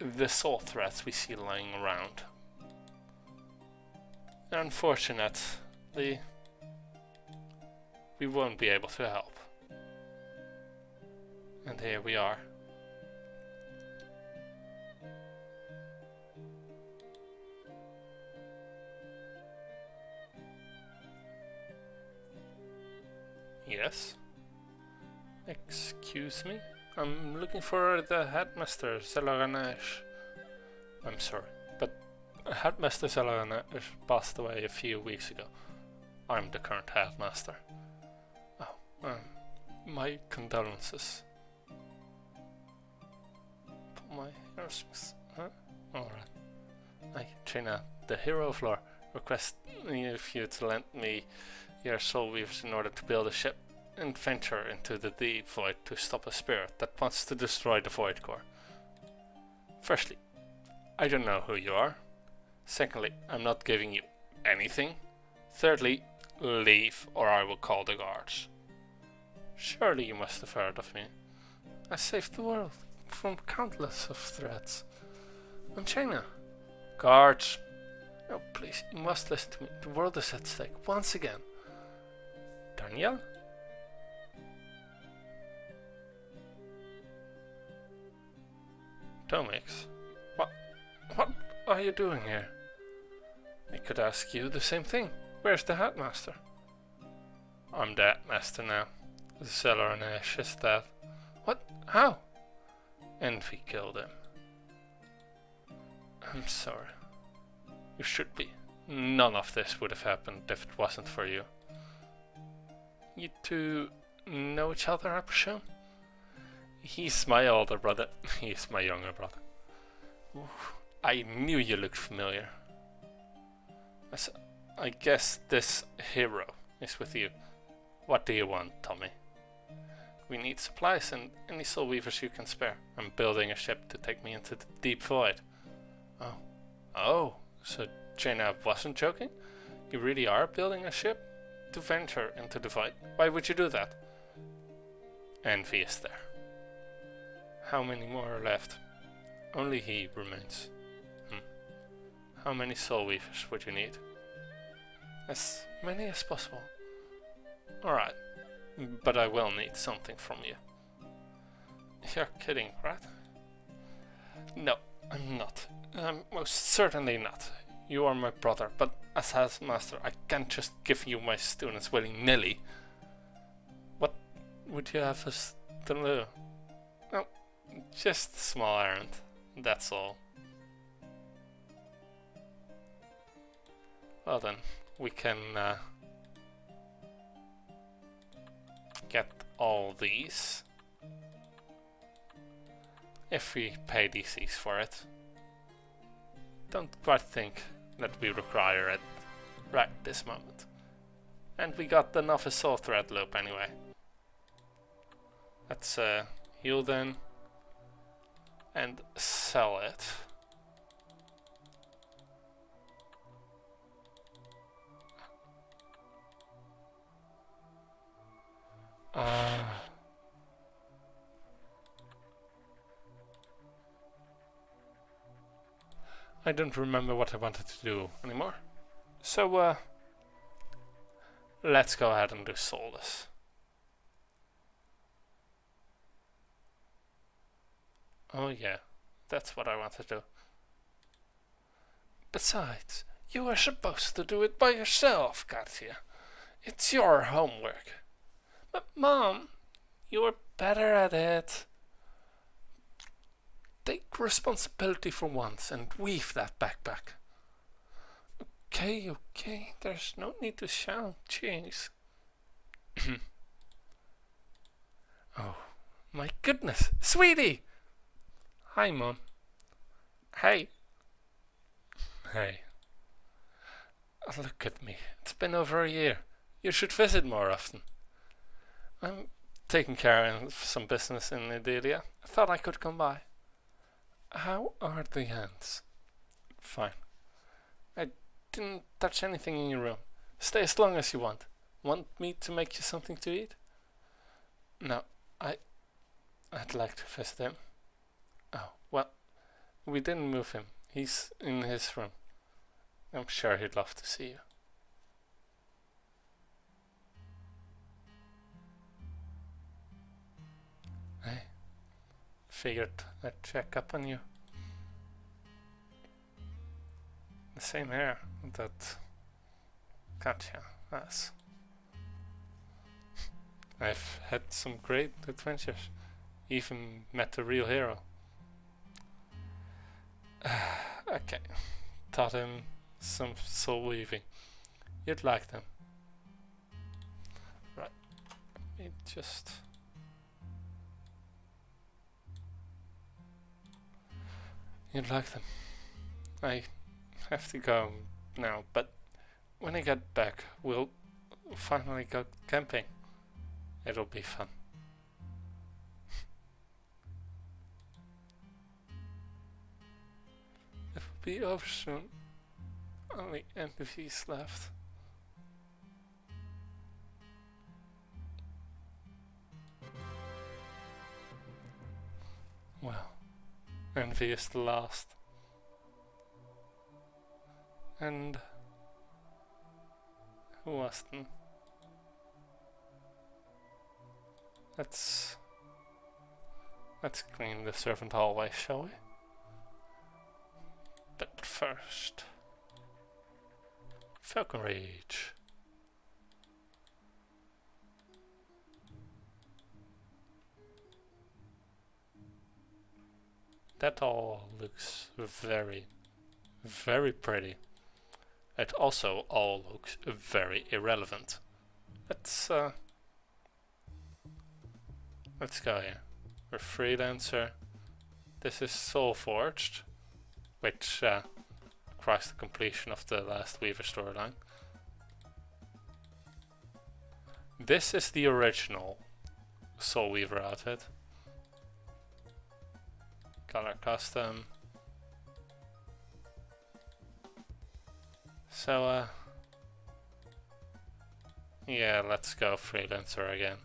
the soul threats we see lying around. Unfortunately, we won't be able to help. And here we are. Yes? Excuse me? I'm looking for the headmaster, Cellar and Ash. I'm sorry, but Headmaster Cellar passed away a few weeks ago. I'm the current headmaster. Oh, my condolences. My heroes, huh? Alright. Jaina, the hero of lore, request if you to lend me your Soulweavers in order to build a ship and venture into the deep void to stop a spirit that wants to destroy the void core. Firstly, I don't know who you are. Secondly, I'm not giving you anything. Thirdly, leave or I will call the guards. Surely you must have heard of me. I saved the world from countless of threats. I'm Jaina. Guards. Oh, please, you must listen to me. The world is at stake once again. Daniel? Tomix? What are you doing here? I could ask you the same thing. Where's the headmaster? I'm the headmaster now. The Cellar and Ash is dead. What? How? Envy killed him. I'm sorry. You should be. None of this would have happened if it wasn't for you. You two know each other, I presume? He's my older brother. He's my younger brother. Ooh, I knew you looked familiar. I guess this hero is with you. What do you want, Tommy? We need supplies and any Soulweavers you can spare. I'm building a ship to take me into the deep void. Oh, so Jaina wasn't joking? You really are building a ship to venture into the void? Why would you do that? Envy is there. How many more are left? Only he remains. How many Soulweavers would you need? As many as possible. Alright, but I will need something from you. You're kidding, right? No, I'm not. I'm most certainly not. You are my brother, but as headmaster, I can't just give you my students willy-nilly. What would you have us to do? No, just a small errand, that's all. Well then, we can get all these if we pay DCs for it. Don't quite think that we require it right this moment. And we got the Novice Soul Thread loop anyway. Let's heal then and sell it. I don't remember what I wanted to do anymore. So, let's go ahead and do Soulless. Oh yeah, that's what I want to do. Besides, you are supposed to do it by yourself, Katya. It's your homework. But Mom, you're better at it. Take responsibility for once and weave that backpack. Okay, there's no need to shout, jeez. Oh, my goodness, sweetie! Hi, Mom. Hey. Hey. Oh, look at me, it's been over a year. You should visit more often. I'm taking care of some business in Bedelia. I thought I could come by. How are the ants? Fine. I didn't touch anything in your room. Stay as long as you want. Want me to make you something to eat? No, I'd like to visit him. Oh, well, we didn't move him. He's in his room. I'm sure he'd love to see you. Hey, figured I'd check up on you. The same hair that Katya has. I've had some great adventures. Even met the real hero. Okay, taught him some soul weaving. You'd like them. Right, let me just... You'd like them. I have to go now, but when I get back, we'll finally go camping. It'll be fun. It will be over soon. Only NPCs left. Well, envy is the last. And who was then? Let's clean the servant hallway, shall we? But first, Falconry. That all looks very, very pretty. It also all looks very irrelevant. Let's go here. We're freelancer. This is Soulforged, which requires the completion of the last Weaver storyline. This is the original Soulweaver outfit. Color custom. So yeah, let's go freelancer again.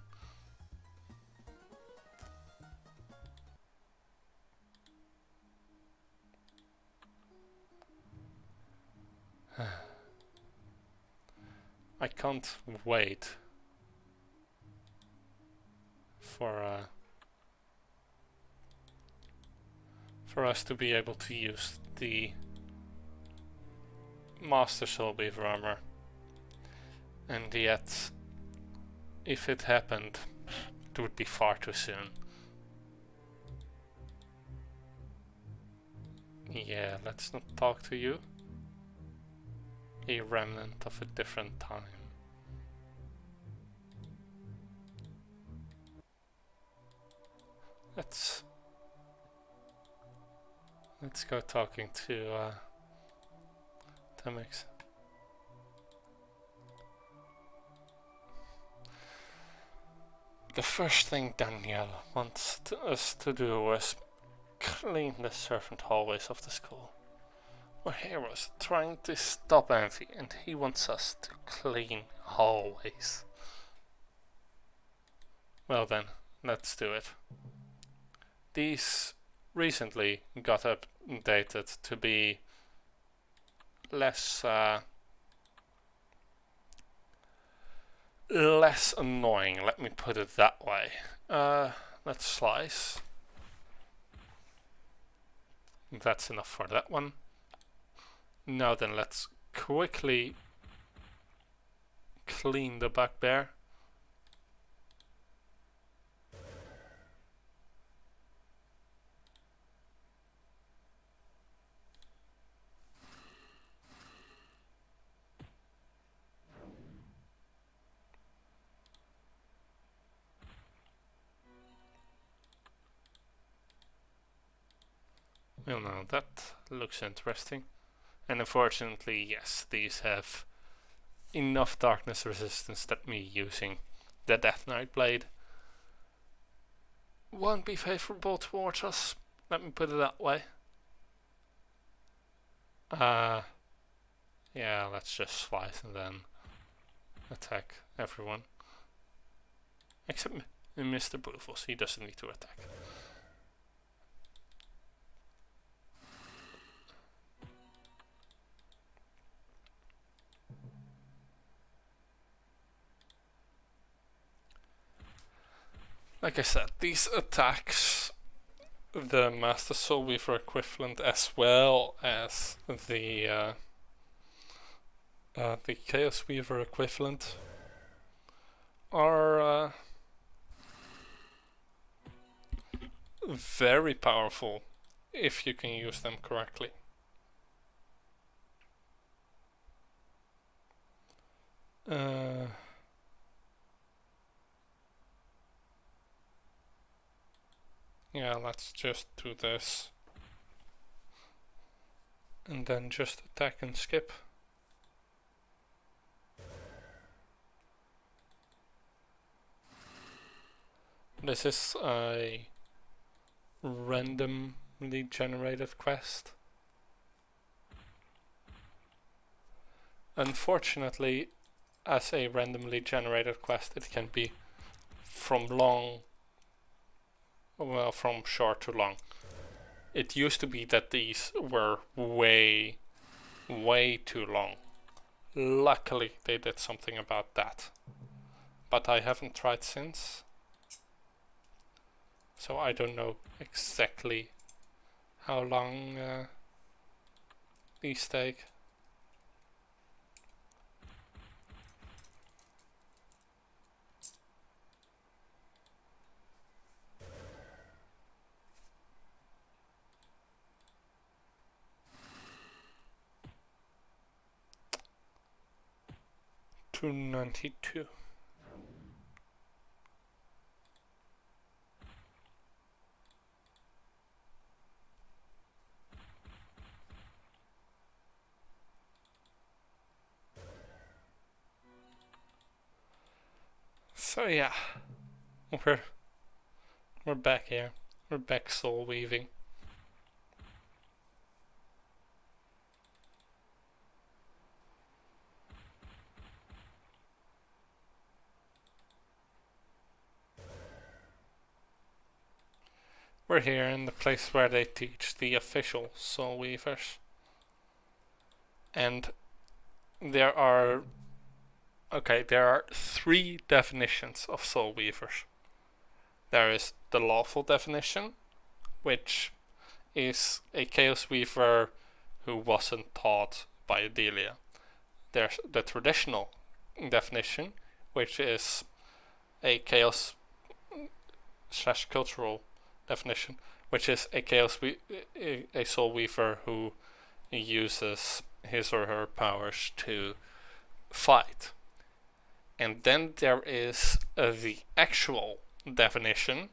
I can't wait for us to be able to use the Master Soulweaver armor. And yet, if it happened, it would be far too soon. Yeah, let's not talk to you. A remnant of a different time. Let's go talking to Temix. The first thing Danielle wants us to do is clean the servant hallways of the school. We're heroes trying to stop envy, and he wants us to clean hallways. Well then, let's do it. These recently got updated to be less annoying, let me put it that way. Let's slice. That's enough for that one. Now then, let's quickly clean the bugbear. Well, now that looks interesting. And unfortunately, yes, these have enough darkness resistance that me using the Death Knight blade won't be favorable towards us. Let me put it that way. Yeah, let's just slice and then attack everyone. Except Mr. Bufos, he doesn't need to attack. Like I said, these attacks, the Master Soulweaver equivalent as well as the Chaos Weaver equivalent, are very powerful if you can use them correctly. Yeah, let's just do this. And then just attack and skip. This is a randomly generated quest. Unfortunately, as a randomly generated quest, it can be from short to long. It used to be that these were way too long. Luckily, they did something about that. But I haven't tried since. So I don't know exactly how long these take. $292. So yeah, we're back here. We're back soul weaving. We're here in the place where they teach the official soul weavers. And there are three definitions of soul weavers. There is the lawful definition, which is a chaos weaver who wasn't taught by Bedelia. There's the traditional definition, which is a chaos / cultural definition, which is a soul weaver who uses his or her powers to fight. And then there is the actual definition,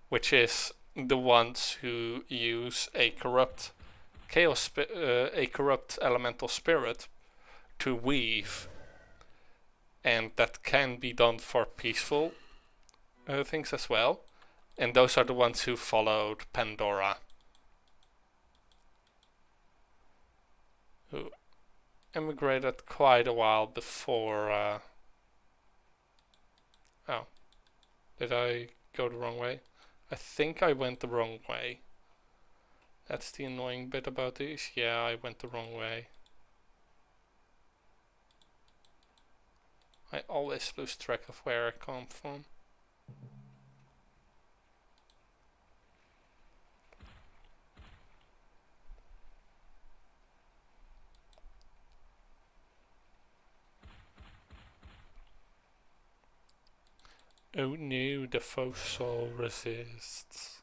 which is the ones who use a corrupt elemental spirit to weave, and that can be done for peaceful things as well. And those are the ones who followed Pandora, who emigrated quite a while before. Oh, did I go the wrong way? I think I went the wrong way. That's the annoying bit about these. Yeah, I went the wrong way. I always lose track of where I come from. Oh no, the foe soul resists.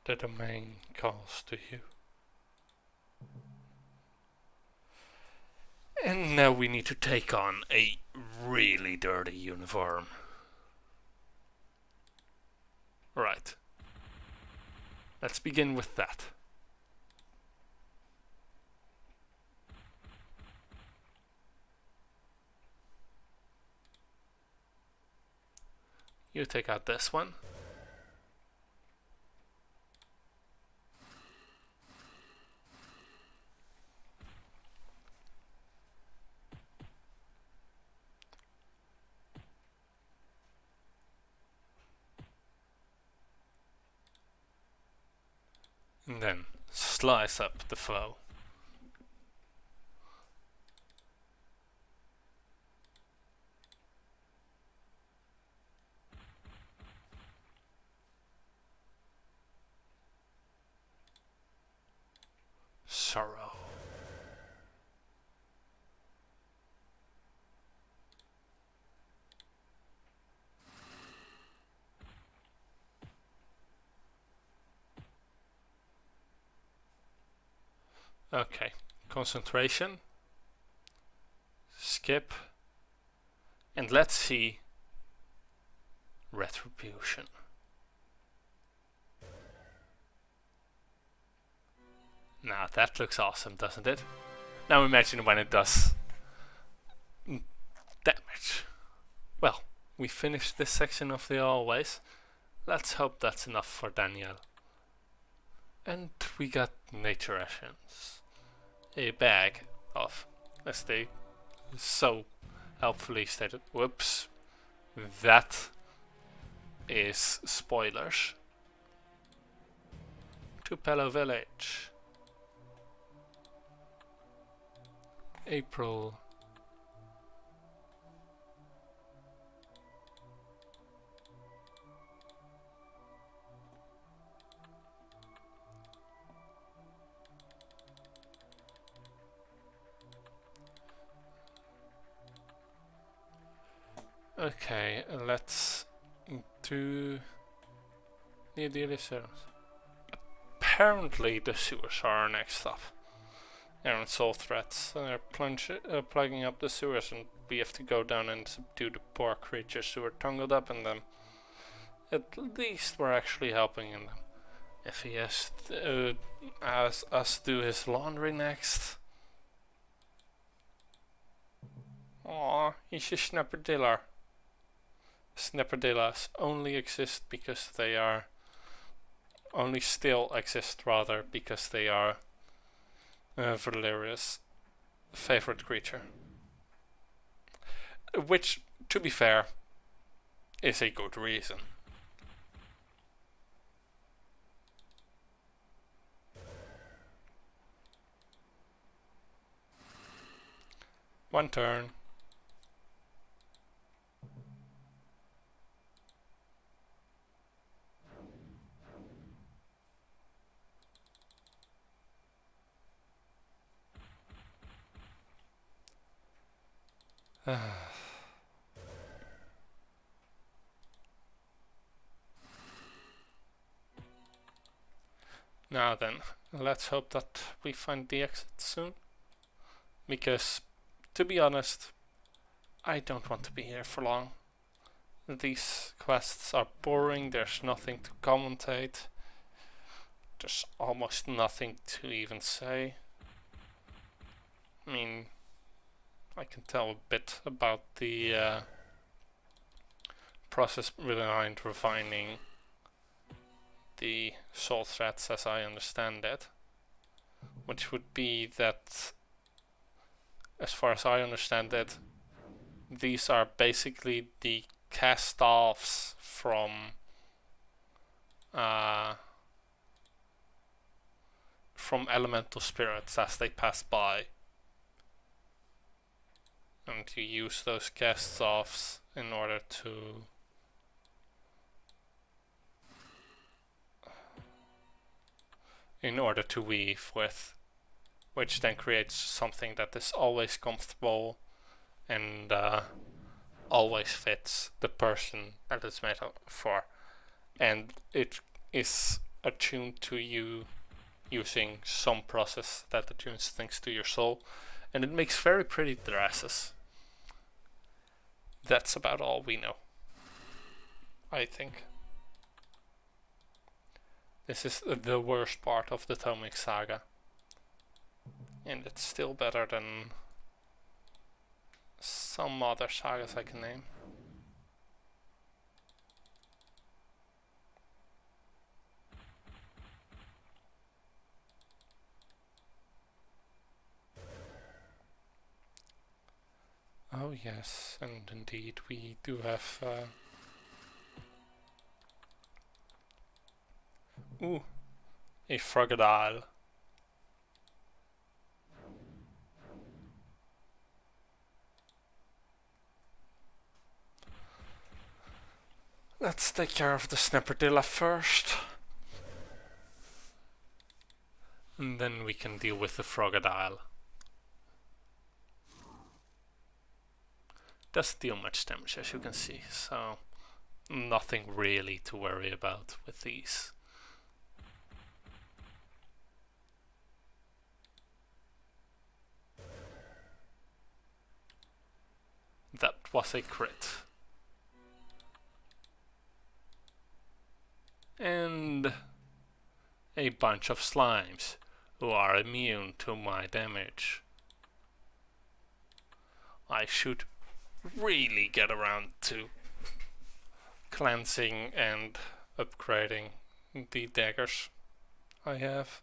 The domain calls to you. And now we need to take on a really dirty uniform. Right. Let's begin with that. You take out this one. And then slice up the foe. Sorrow. Okay, concentration, skip, and let's see retribution. Now that looks awesome, doesn't it? Now imagine when it does damage. Well, we finished this section of the always. Let's hope that's enough for Danielle. And we got nature essence. A bag of, as they so helpfully stated, whoops, that is spoilers. To Pello Village. April. Okay, let's do the daily sales. Apparently the sewers are our next stop. They're in soul threats. They're plugging up the sewers, and we have to go down and subdue the poor creatures who are tangled up in them. At least we're actually helping them. If he has us do his laundry next. Aw, he's a snappadilla. Snappadillas only exist because they are still exist because they are Valeria's favorite creature. Which, to be fair, is a good reason. One turn. Now then, let's hope that we find the exit soon. Because, to be honest, I don't want to be here for long. These quests are boring, there's nothing to commentate. There's almost nothing to even say. I mean, I can tell a bit about the process behind refining the soul threats as I understand it. Which would be that, as far as I understand it, these are basically the cast-offs from elemental spirits as they pass by. and you use those cast-offs in order to weave with, which then creates something that is always comfortable and always fits the person that it's made for, and it is attuned to you using some process that attunes things to your soul, and it makes very pretty dresses. That's about all we know, I think. This is the worst part of the Tomic saga, and it's still better than some other sagas I can name. Oh yes, and indeed we do have a Froggadile. Let's take care of the Snipperdilla first, and then we can deal with the Froggadile. Doesn't deal much damage, as you can see, so nothing really to worry about with these. That was a crit. And a bunch of slimes who are immune to my damage. I should really get around to cleansing and upgrading the daggers I have.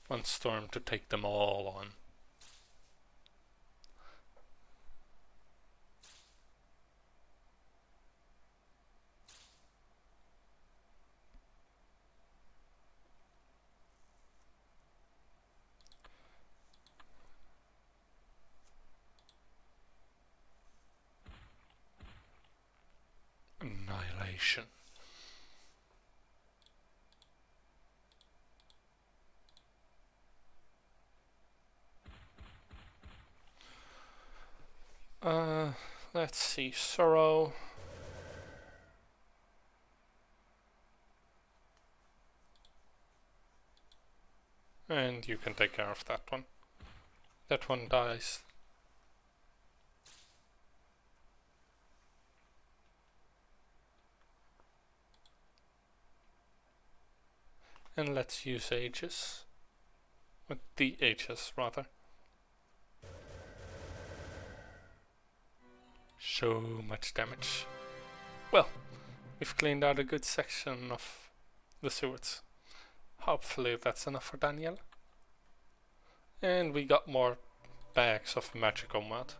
One storm to take them all on. Annihilation. Let's see, Sorrow. And you can take care of that one. That one dies. And let's use Aegis. With the Aegis, rather. So much damage. Well, we've cleaned out a good section of the sewers. Hopefully that's enough for Daniel. And we got more bags of magical mud.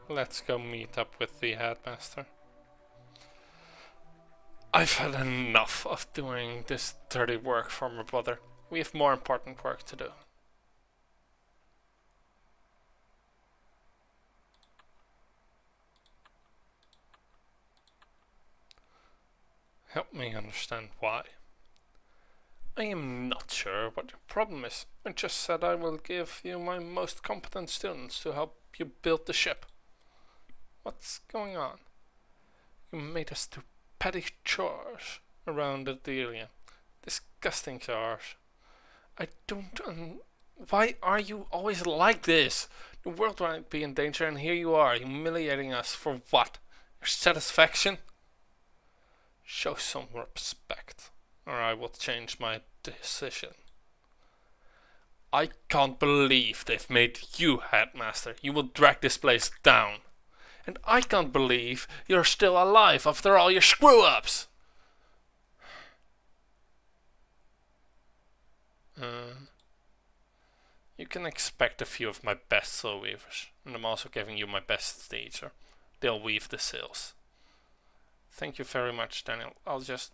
Let's go meet up with the headmaster. I've had enough of doing this dirty work for my brother. We have more important work to do. Help me understand why. I am not sure what your problem is. I just said I will give you my most competent students to help you build the ship. What's going on? You made us do petty chores around Bedelia. Disgusting chores. I don't Why are you always like this? The world might be in danger and here you are, humiliating us for what? Your satisfaction? Show some respect, or I will change my decision. I can't believe they've made you headmaster. You will drag this place down. And I can't believe you're still alive after all your screw-ups. You can expect a few of my best Soulweavers, and I'm also giving you my best teacher. They'll weave the sails. Thank you very much, Daniel. I'll just...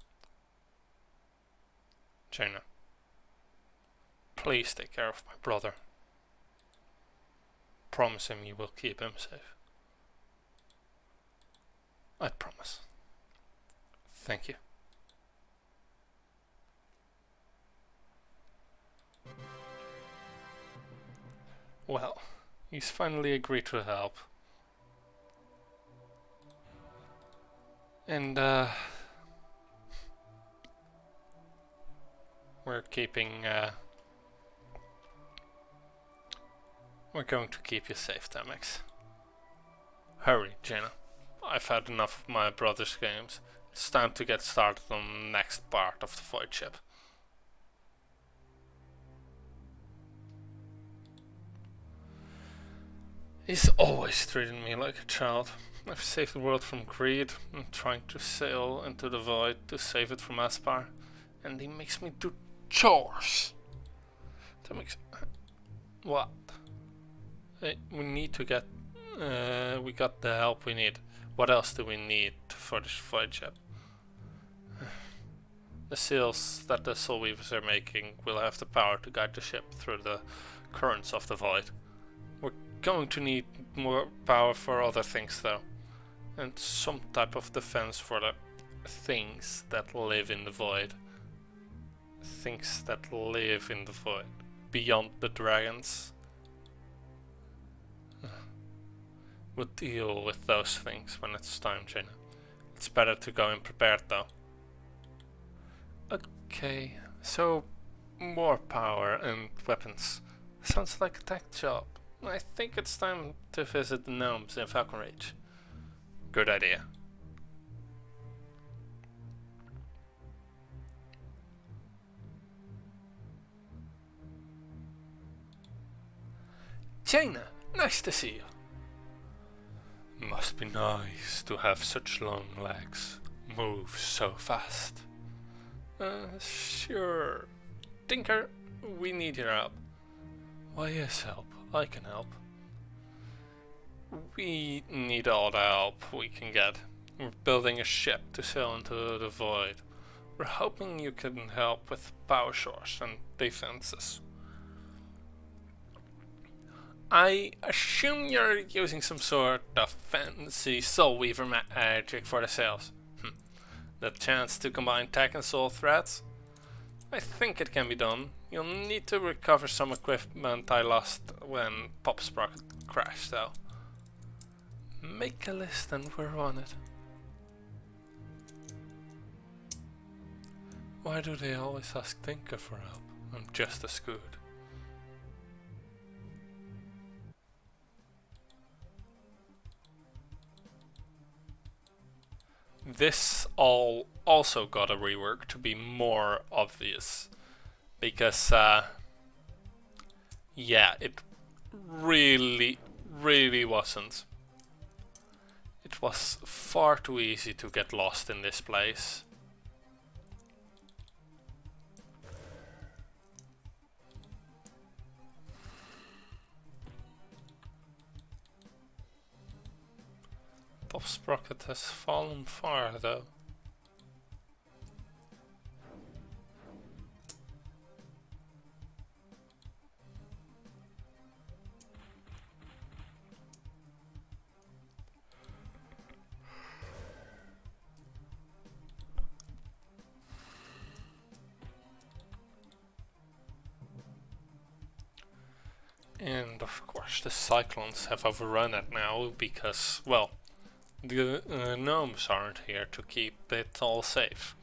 Jaina, please take care of my brother. Promise him you will keep him safe. I promise. Thank you. Well, he's finally agreed to help. And we're going to keep you safe, Tamex. Hurry, Jaina. I've had enough of my brother's games. It's time to get started on the next part of the void ship. He's always treated me like a child. I've saved the world from greed. I'm trying to sail into the void to save it from Aspar. And he makes me do chores. That makes... What? We need to get... we got the help we need. What else do we need for this void ship? The sails that the Soulweavers are making will have the power to guide the ship through the currents of the void. We're going to need more power for other things though. And some type of defense for the things that live in the void. Things that live in the void. Beyond the dragons. We'll deal with those things when it's time, Jaina. It's better to go in prepared though. Okay, so more power and weapons. Sounds like a tech job. I think it's time to visit the gnomes in Falconry. Good idea. Jaina, nice to see you. Must be nice to have such long legs. Move so fast. Sure. Tinker, we need your help. Why yes, help. I can help. We need all the help we can get. We're building a ship to sail into the void. We're hoping you can help with power source and defenses. I assume you're using some sort of fancy Soulweaver magic for the sails. The chance to combine tech and soul threats? I think it can be done. You'll need to recover some equipment I lost when Pop Sprocket crashed though. Make a list and we're on it. Why do they always ask Tinker for help? I'm just as good. This all also got a rework to be more obvious. Because, yeah, it really wasn't. It was far too easy to get lost in this place. Pop Sprocket has fallen far though. And of course the Cyclones have overrun it now because, well, the gnomes aren't here to keep it all safe.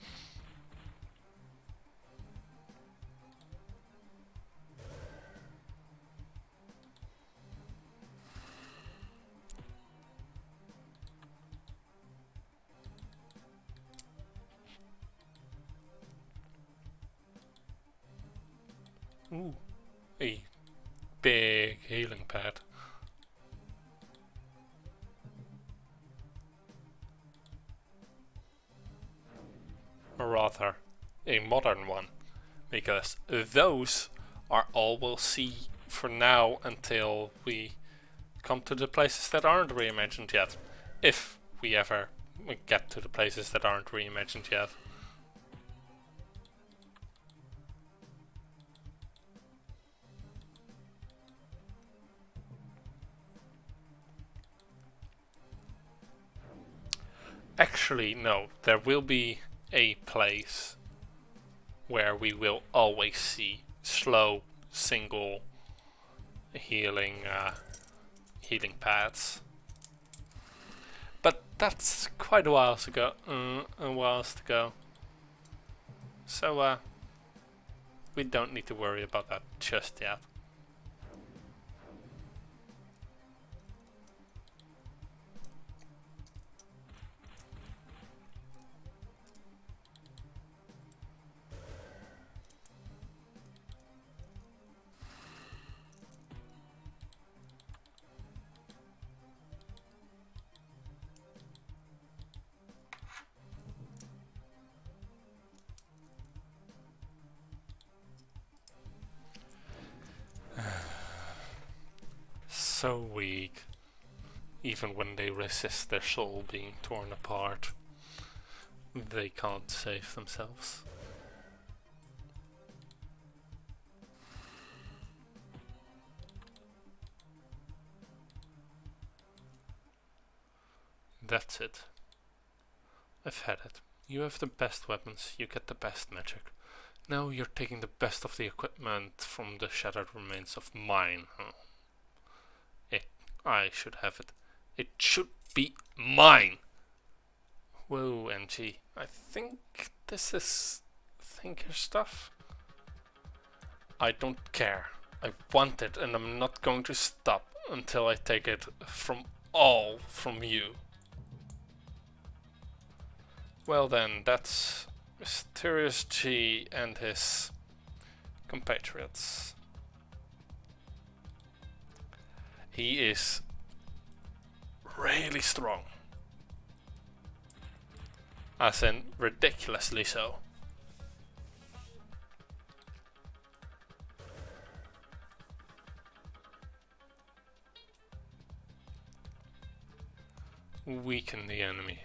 Ooh, a big healing pad. Or rather, a modern one. Because those are all we'll see for now until we come to the places that aren't reimagined yet. If we ever get to the places that aren't reimagined yet. Actually, no, there will be a place where we will always see slow, single healing pads. But that's quite a while to go. So we don't need to worry about that just yet. So weak, even when they resist their soul being torn apart, they can't save themselves. That's it. I've had it. You have the best weapons, you get the best magic. Now you're taking the best of the equipment from the shattered remains of mine. I should have it. It should be mine! Whoa, NG. I think this is thinker stuff. I don't care. I want it and I'm not going to stop until I take it from you. Well then, that's Mysterious G and his compatriots. He is really strong. As in, ridiculously so. Weaken the enemy.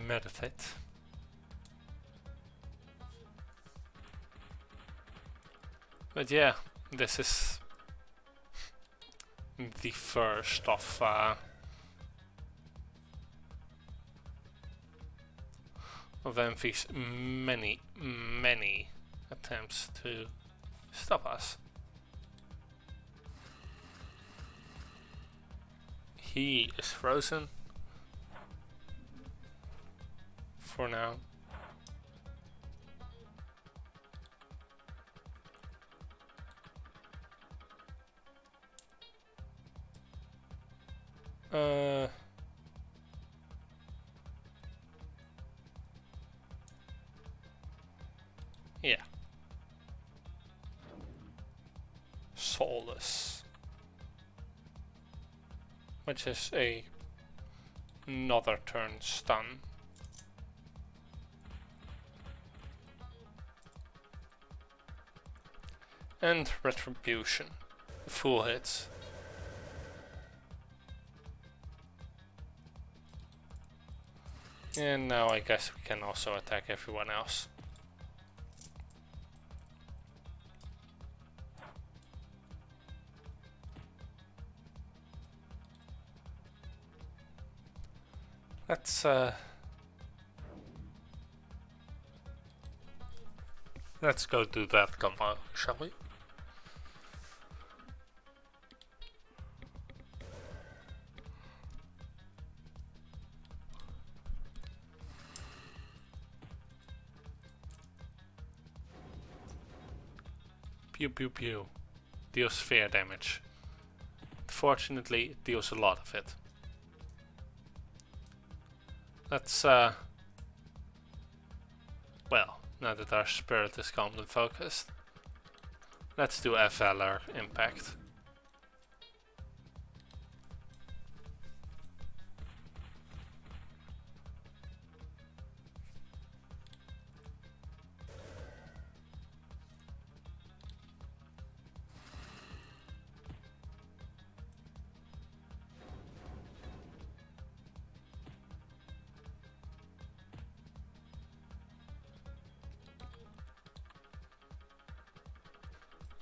Meditate. But yeah, this is the first of Envy's many attempts to stop us. He is frozen for now. Yeah. Soulless. Which is another turn stun. And Retribution. Full hits. And now I guess we can also attack everyone else. Let's go do that combo, shall we? Pew pew pew. Deals fair damage. Fortunately, it deals a lot of it. Let's well, now that our spirit is calm and focused, let's do a Valor impact.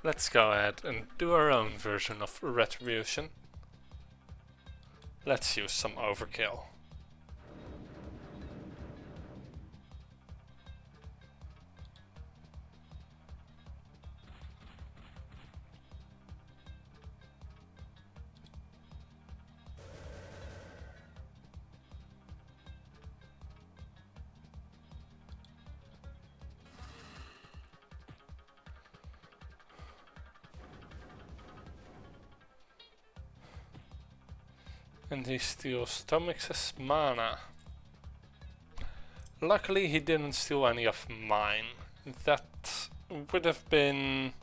Let's go ahead and do our own version of Retribution. Let's use some overkill. And he steals stomachs as mana. Luckily he didn't steal any of mine. That would have been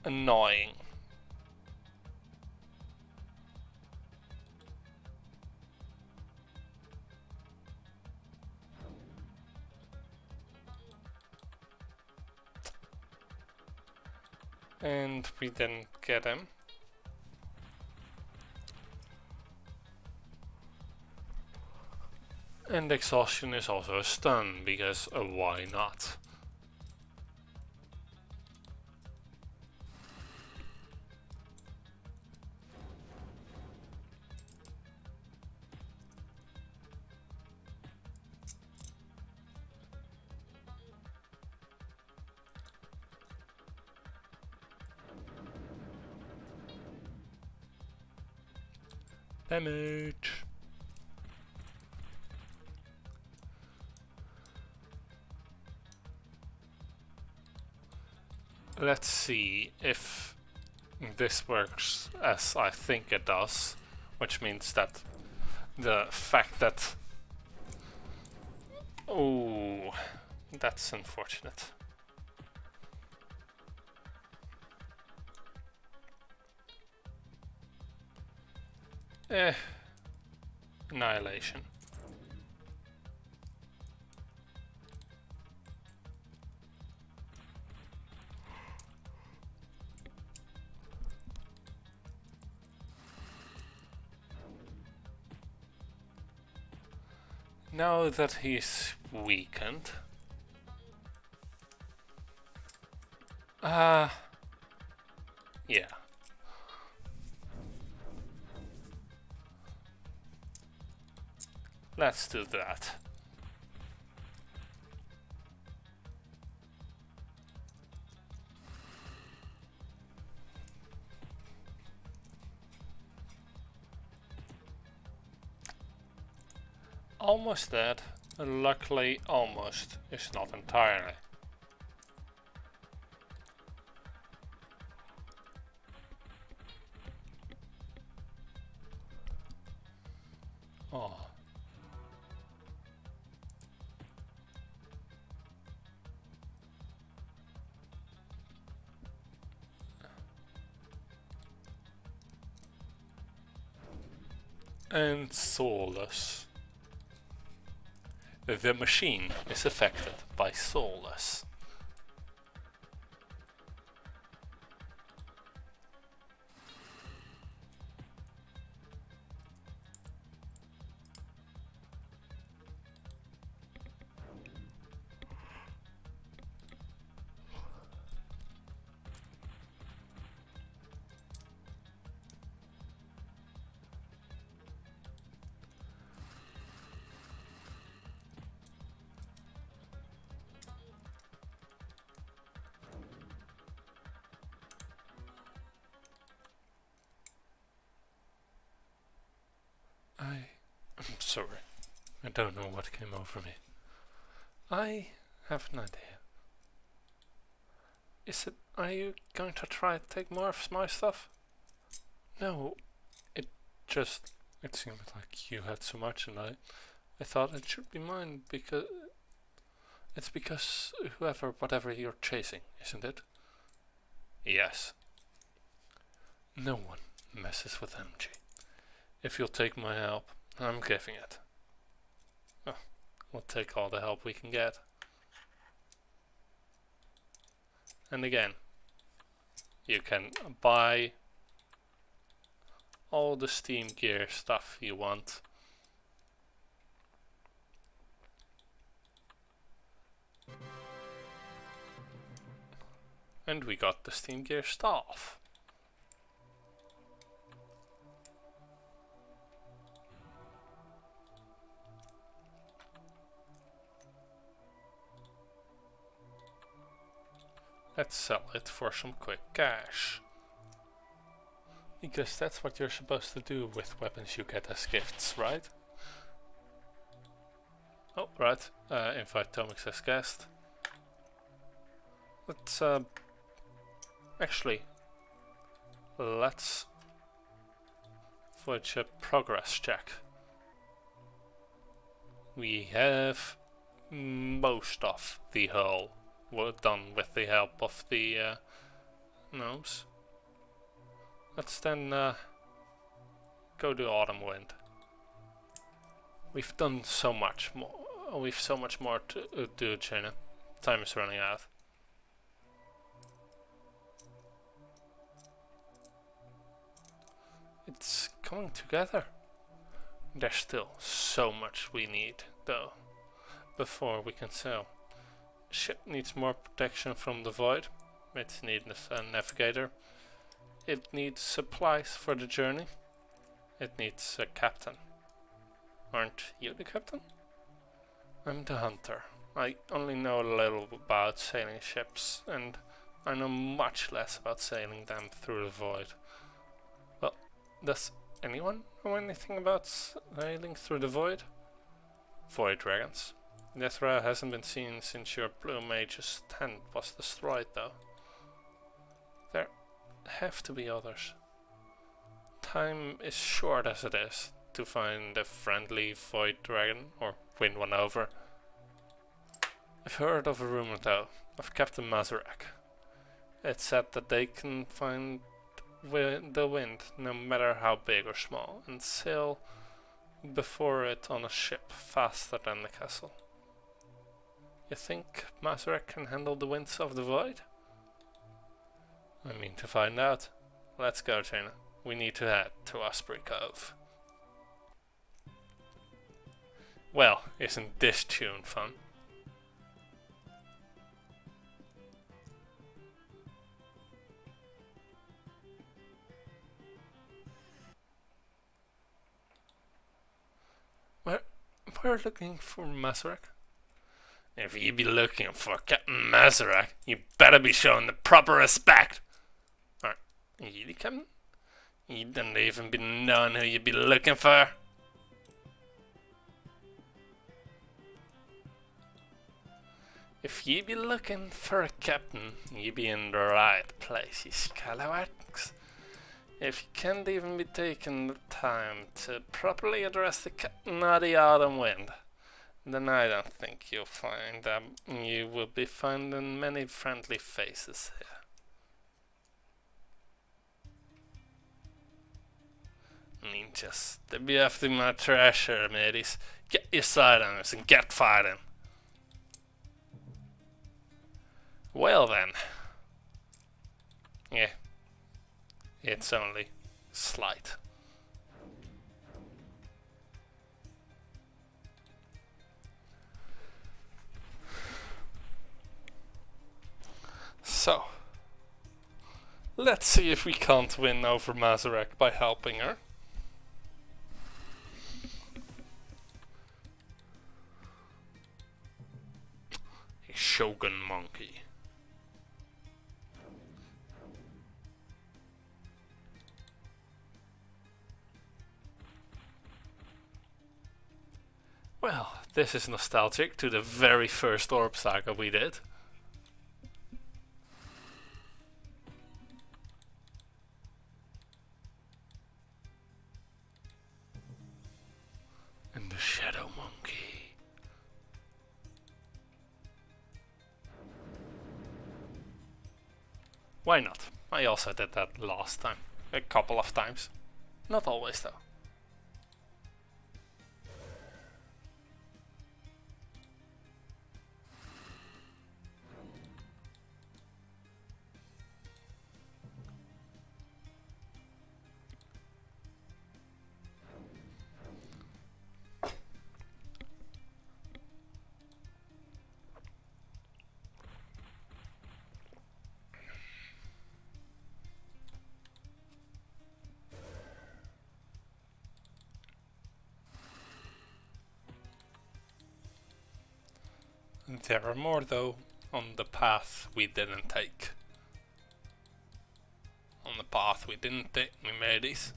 annoying. And we didn't get him. And exhaustion is also a stun, because why not? Damage. Let's see if this works as I think it does, which means that the fact that... Oh, that's unfortunate. Annihilation. Now that he's weakened, yeah. Let's do that. Almost dead. Luckily, almost is not entirely. Oh. And soulless. The machine is affected by soulless. I'm sorry. I don't know what came over me. I have an idea. Are you going to try to take more of my stuff? No, it seemed like you had so much, and I thought it should be mine because it's because whatever you're chasing, isn't it? Yes. No one messes with MG. If you'll take my help, I'm giving it. Oh, we'll take all the help we can get. And again, you can buy all the Steam gear stuff you want. And we got the Steam gear staff. Let's sell it for some quick cash. Because that's what you're supposed to do with weapons you get as gifts, right? Oh, right. Invite Tomix as guest. Let's actually, let's voyage a progress check. We have most of the hull done with the help of the gnomes. Let's then go to Autumn Wind. We've done so much more. We've so much more to do, Jaina. Time is running out. It's coming together. There's still so much we need, though, before we can sail. Ship needs more protection from the void. It needs a navigator. It needs supplies for the journey. It needs a captain. Aren't you the captain? I'm the hunter. I only know a little about sailing ships, and I know much less about sailing them through the void. Well, does anyone know anything about sailing through the void? Void dragons. Nethra hasn't been seen since your Blue Mage's tent was destroyed, though. There have to be others. Time is short as it is to find a friendly void dragon or win one over. I've heard of a rumor, though, of Captain Mazurek. It's said that they can find the wind, no matter how big or small, and sail before it on a ship faster than the castle. You think Mazurek can handle the winds of the void? I mean to find out. Let's go, Jaina. We need to head to Osprey Cove. Well, isn't this tune fun? We're looking for Mazurek. If you be looking for Captain Mazurek, you better be shown the proper respect. Are you the captain? You don't even be knowing who you be looking for. If you be looking for a captain, you be in the right place, you scalawags. If you can't even be taking the time to properly address the captain of the Autumn Wind, then I don't think you'll find you will be finding many friendly faces here. I mean, just to be after my treasure, mateys. Get your sidearms and get fighting. Well then. Yeah. It's only slight. So, let's see if we can't win over Mazurek by helping her. A Shogun monkey. Well, this is nostalgic to the very first Orb Saga we did. Why not? I also did that last time. A couple of times. Not always though. There are more though on the path we didn't take. On the path we didn't take, we made these.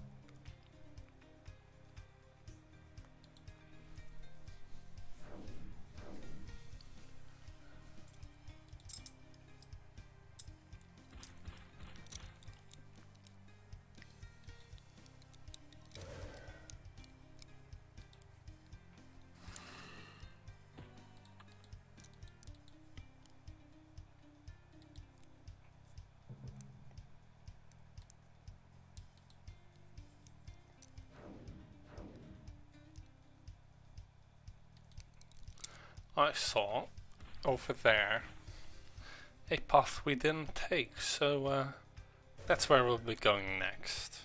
I saw over there a path we didn't take, so that's where we'll be going next.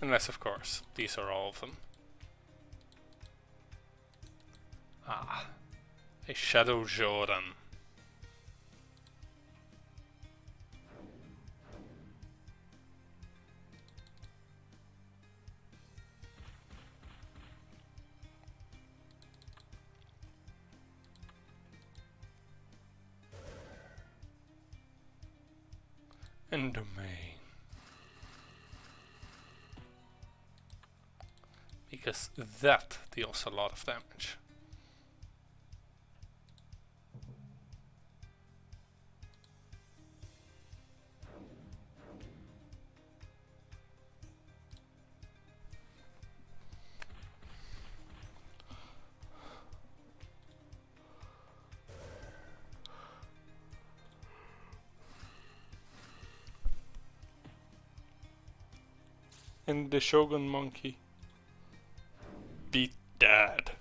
Unless, of course, these are all of them. Ah, a Shadow Jordan. And domain. Because that deals a lot of damage. And the Shogun Monkey. Be dead.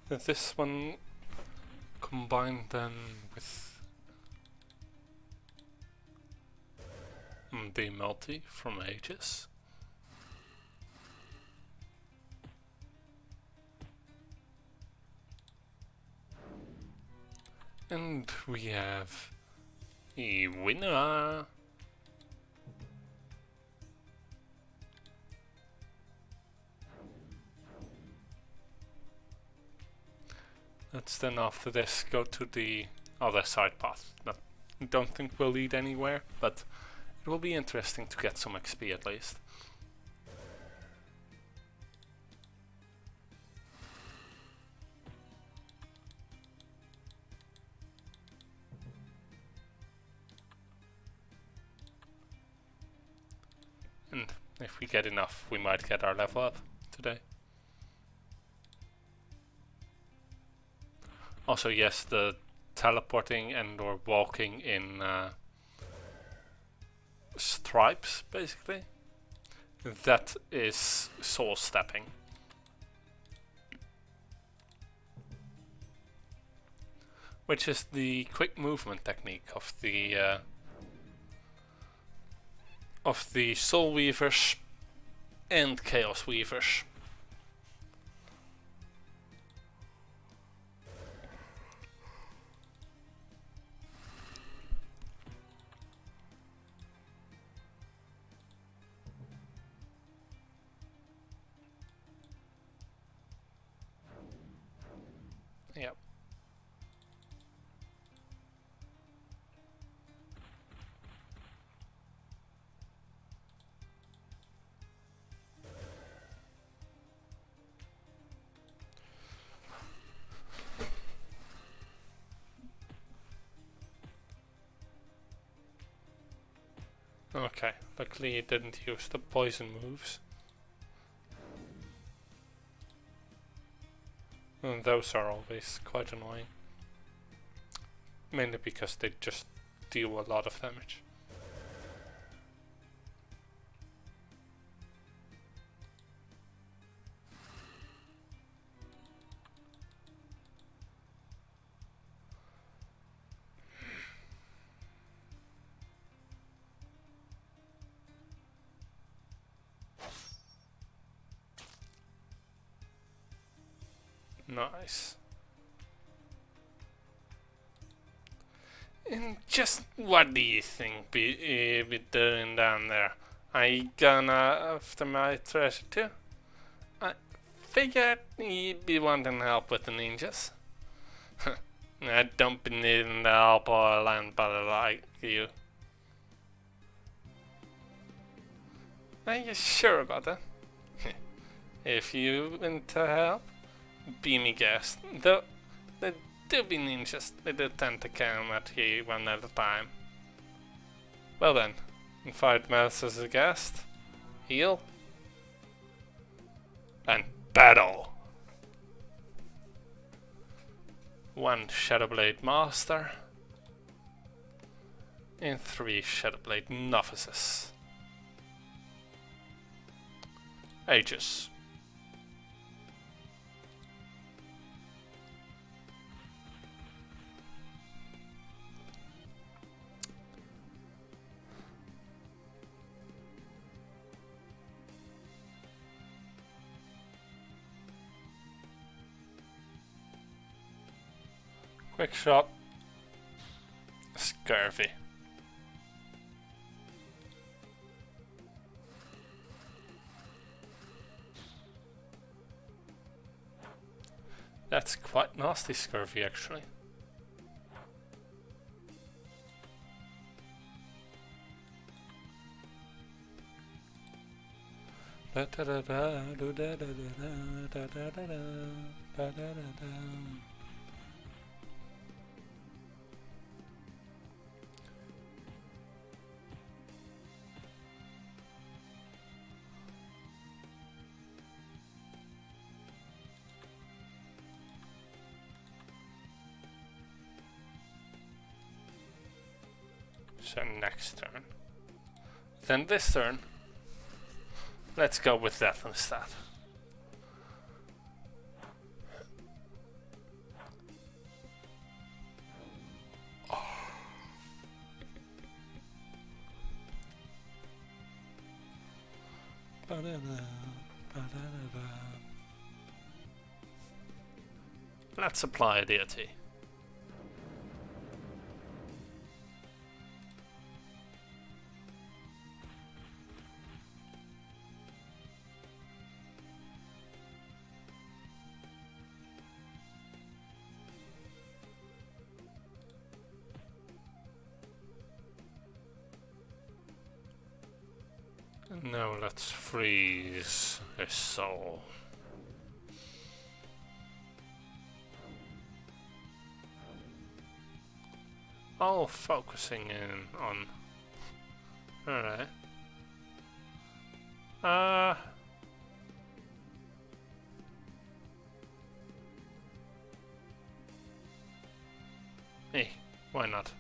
This one combined then with the multi from Aegis. And we have a winner. Let's then after this go to the other side path. That I don't think will lead anywhere, but it will be interesting to get some XP at least. And if we get enough, we might get our level up today. Also, yes, the teleporting and or walking in stripes, basically. That is soul stepping. Which is the quick movement technique of the Soulweavers and Chaos Weavers. Yep. Okay, luckily it didn't use the poison moves. And those are always quite annoying. Mainly because they just deal a lot of damage. Nice. And just what do you think be doing down there? Are you gonna after my treasure too? I figured you'd be wanting help with the ninjas. I don't be needing the help or a land brother like you. Are you sure about that? If you want to help, be me guest. Though they do be ninjas, they do tend to come at you one at a time. Well then, in 5 minutes as a guest, heal, and battle! 1 Shadowblade Master, and 3 Shadowblade Novices. Aegis. Quick shot. Scurvy. That's quite nasty scurvy actually. So next turn. Then this turn, let's go with that instead. Let's apply a deity. Now let's freeze his soul. All focusing in on... Alright. Hey, why not?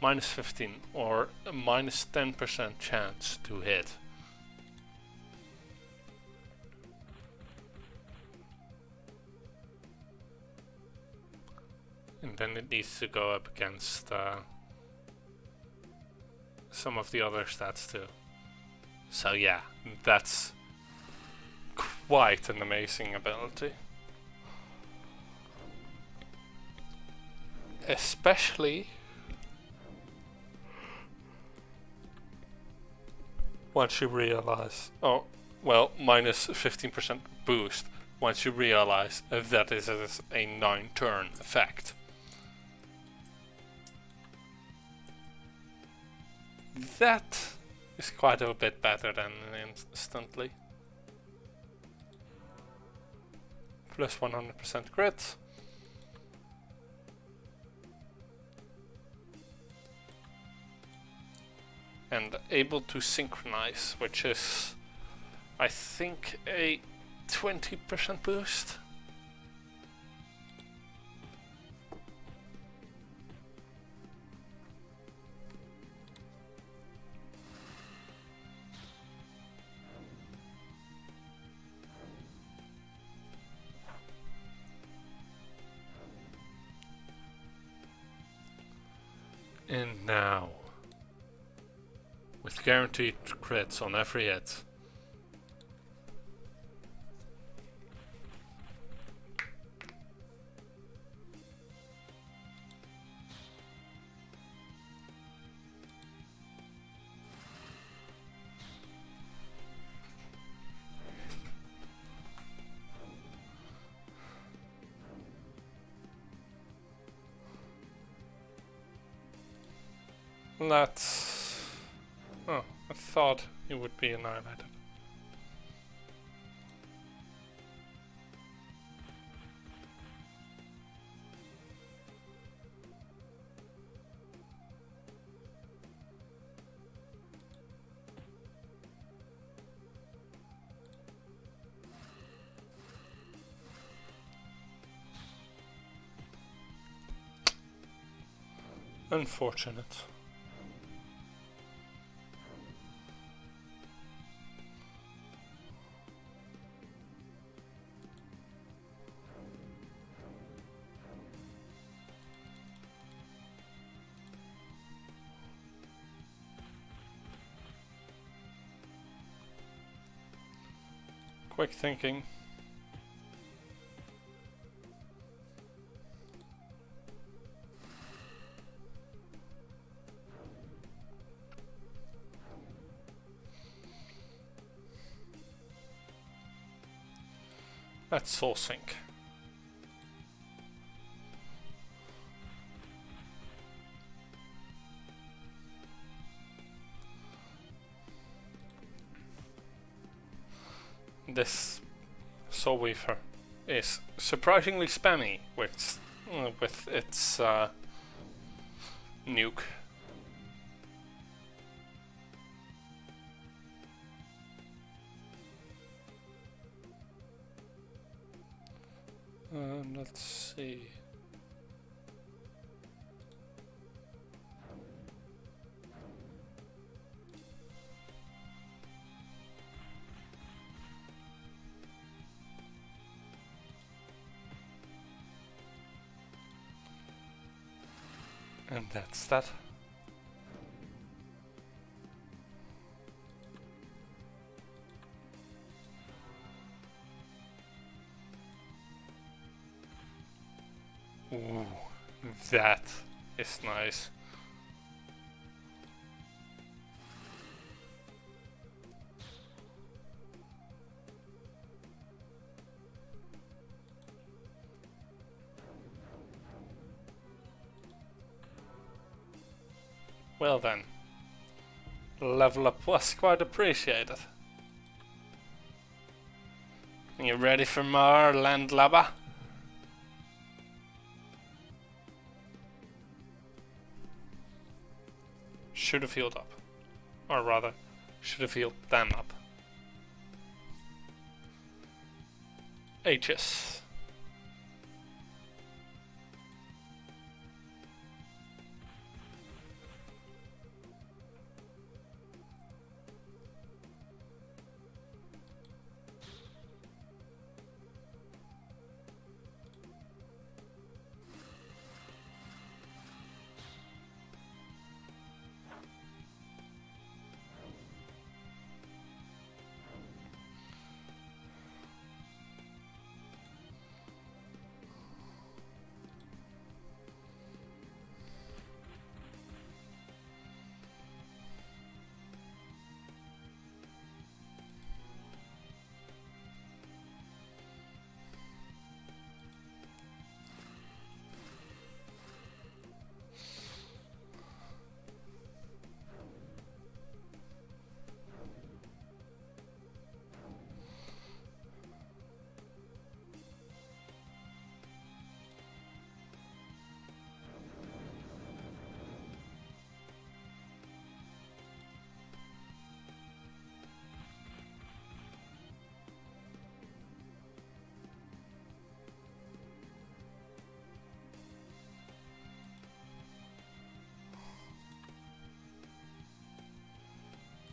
Minus 15 or a minus 10% chance to hit. And then it needs to go up against some of the other stats too. So yeah, that's quite an amazing ability. Especially once you realize, oh, well, minus 15% boost once you realize that this is a 9-turn effect. That is quite a bit better than instantly. Plus 100% crit. And able to synchronize, which is, I think, a 20% boost. And now, with guaranteed crits on every hit, let's... Oh, I thought it would be annihilated. Unfortunate. Quick thinking. Let's soul sync. This Soulweaver is surprisingly spammy with its nuke. Let's see. And that's that. Ooh, that is nice. Well then, level up was quite appreciated. You ready for more landlubber? Should have healed up. Or rather, should have healed them up. H's.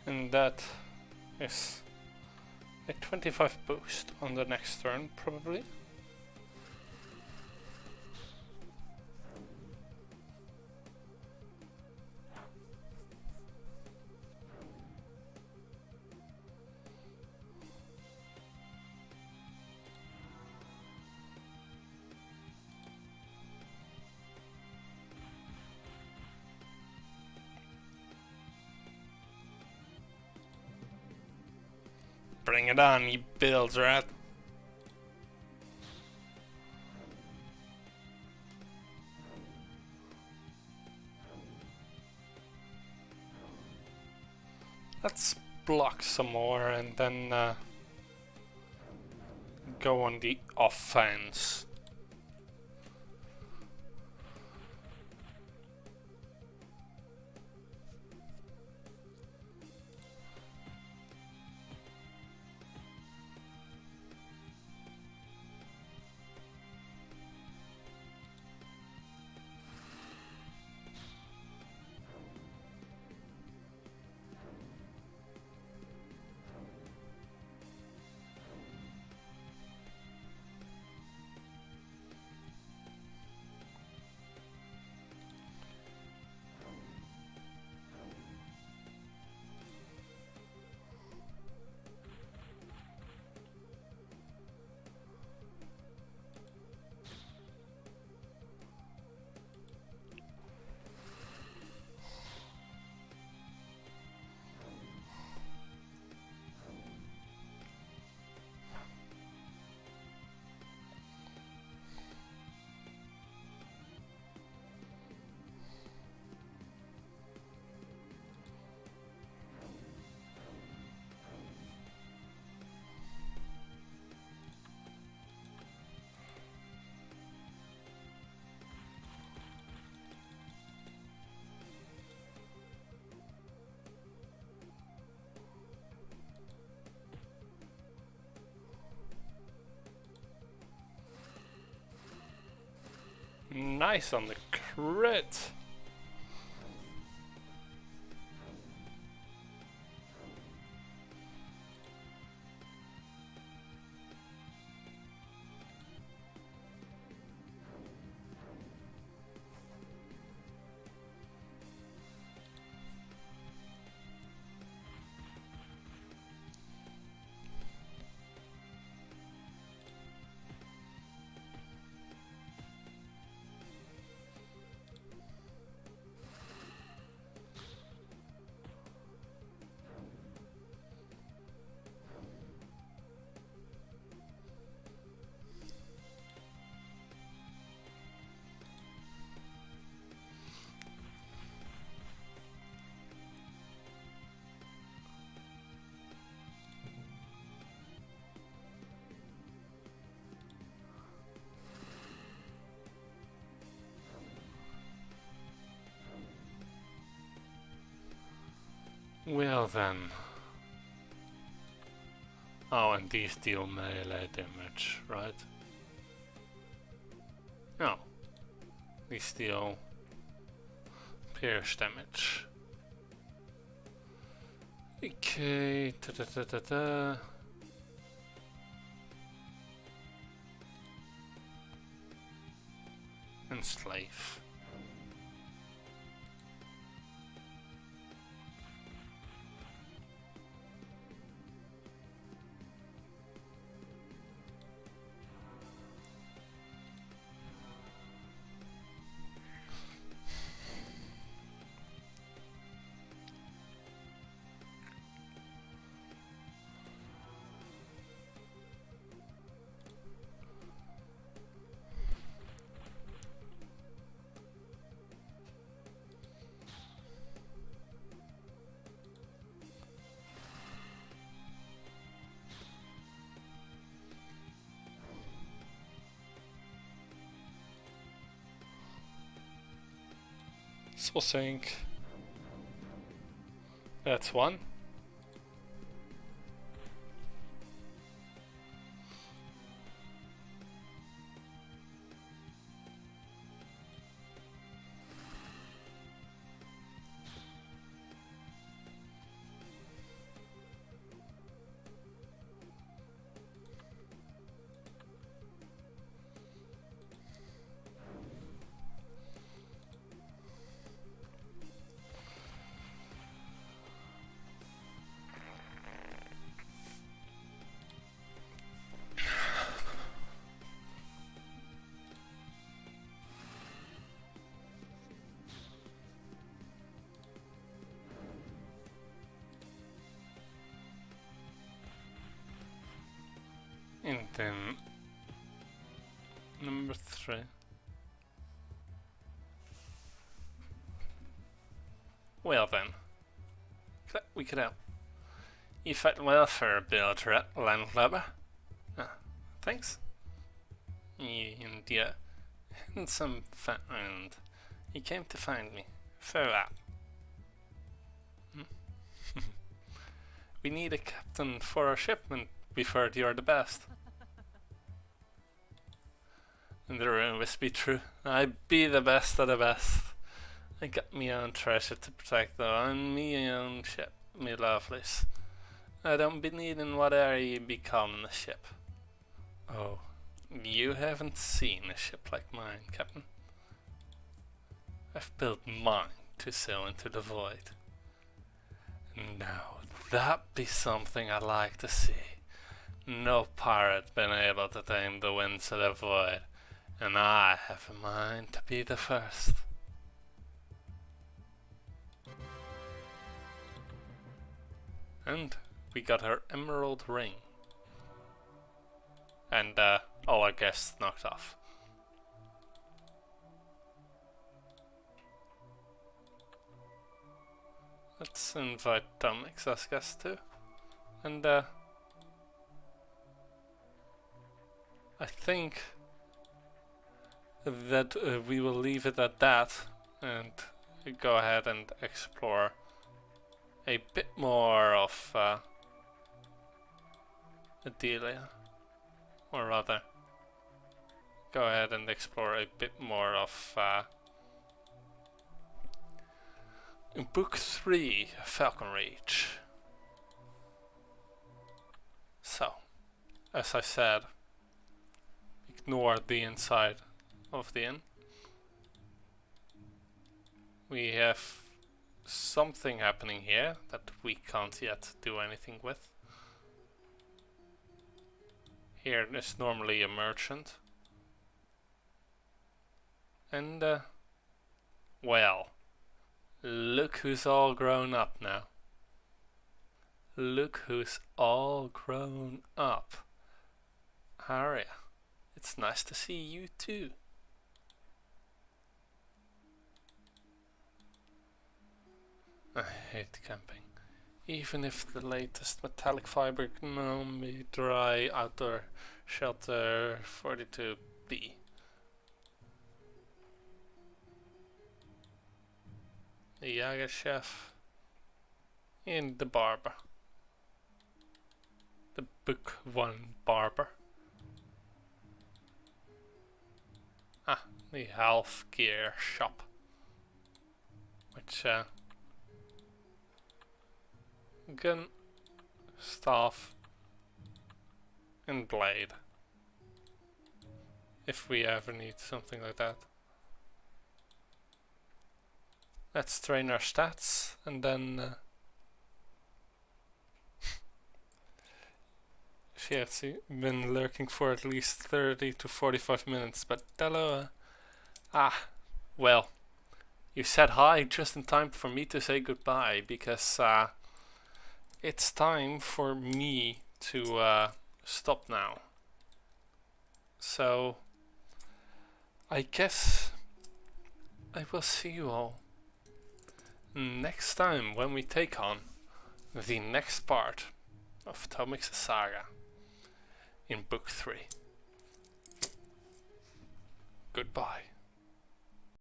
And that is a 25 boost on the next turn, probably. Bring it on, you build rat. Let's block some more and then go on the offense. Nice on the crit. Well then. Oh, and these deal melee damage, right? No. These deal pierce damage. Okay, ta-da-da-da-da. Enslave. Soul Sink. That's one. Then number 3. Well then, we could help. You fight well for a builder, landlubber. Ah, thanks. And yeah, handsome friend. You came to find me. Farewell. We need a captain for our shipment. We've heard you're the best. And the rumor must be true. I be the best of the best. I got me own treasure to protect though, and me own ship, me lovelies. I don't be needing whatever you become the ship. Oh, you haven't seen a ship like mine, Captain. I've built mine to sail into the void. Now that be something I'd like to see. No pirate been able to tame the winds of the void, and I have a mind to be the first. And we got her emerald ring. And all our guests knocked off. Let's invite Dominic as guest too. And I think that we will leave it at that and go ahead and explore a bit more of Bedelia, or rather go ahead and explore a bit more of Book 3, Falconry. So, as I said, ignore the inside of the inn. We have something happening here that we can't yet do anything with. Here is normally a merchant. And well, look who's all grown up now. Look who's all grown up. Aria, it's nice to see you too. I hate camping. Even if the latest metallic fiber gnome be dry outdoor shelter 42B. The Jager chef and the barber. The Book 1 barber. Ah, the half gear shop. Which gun, staff and blade. If we ever need something like that. Let's train our stats and then she has been lurking for at least 30 to 45 minutes, but hello. Well, you said hi just in time for me to say goodbye, because it's time for me to stop now. So I guess I will see you all next time when we take on the next part of Tomic's saga in Book 3. Goodbye.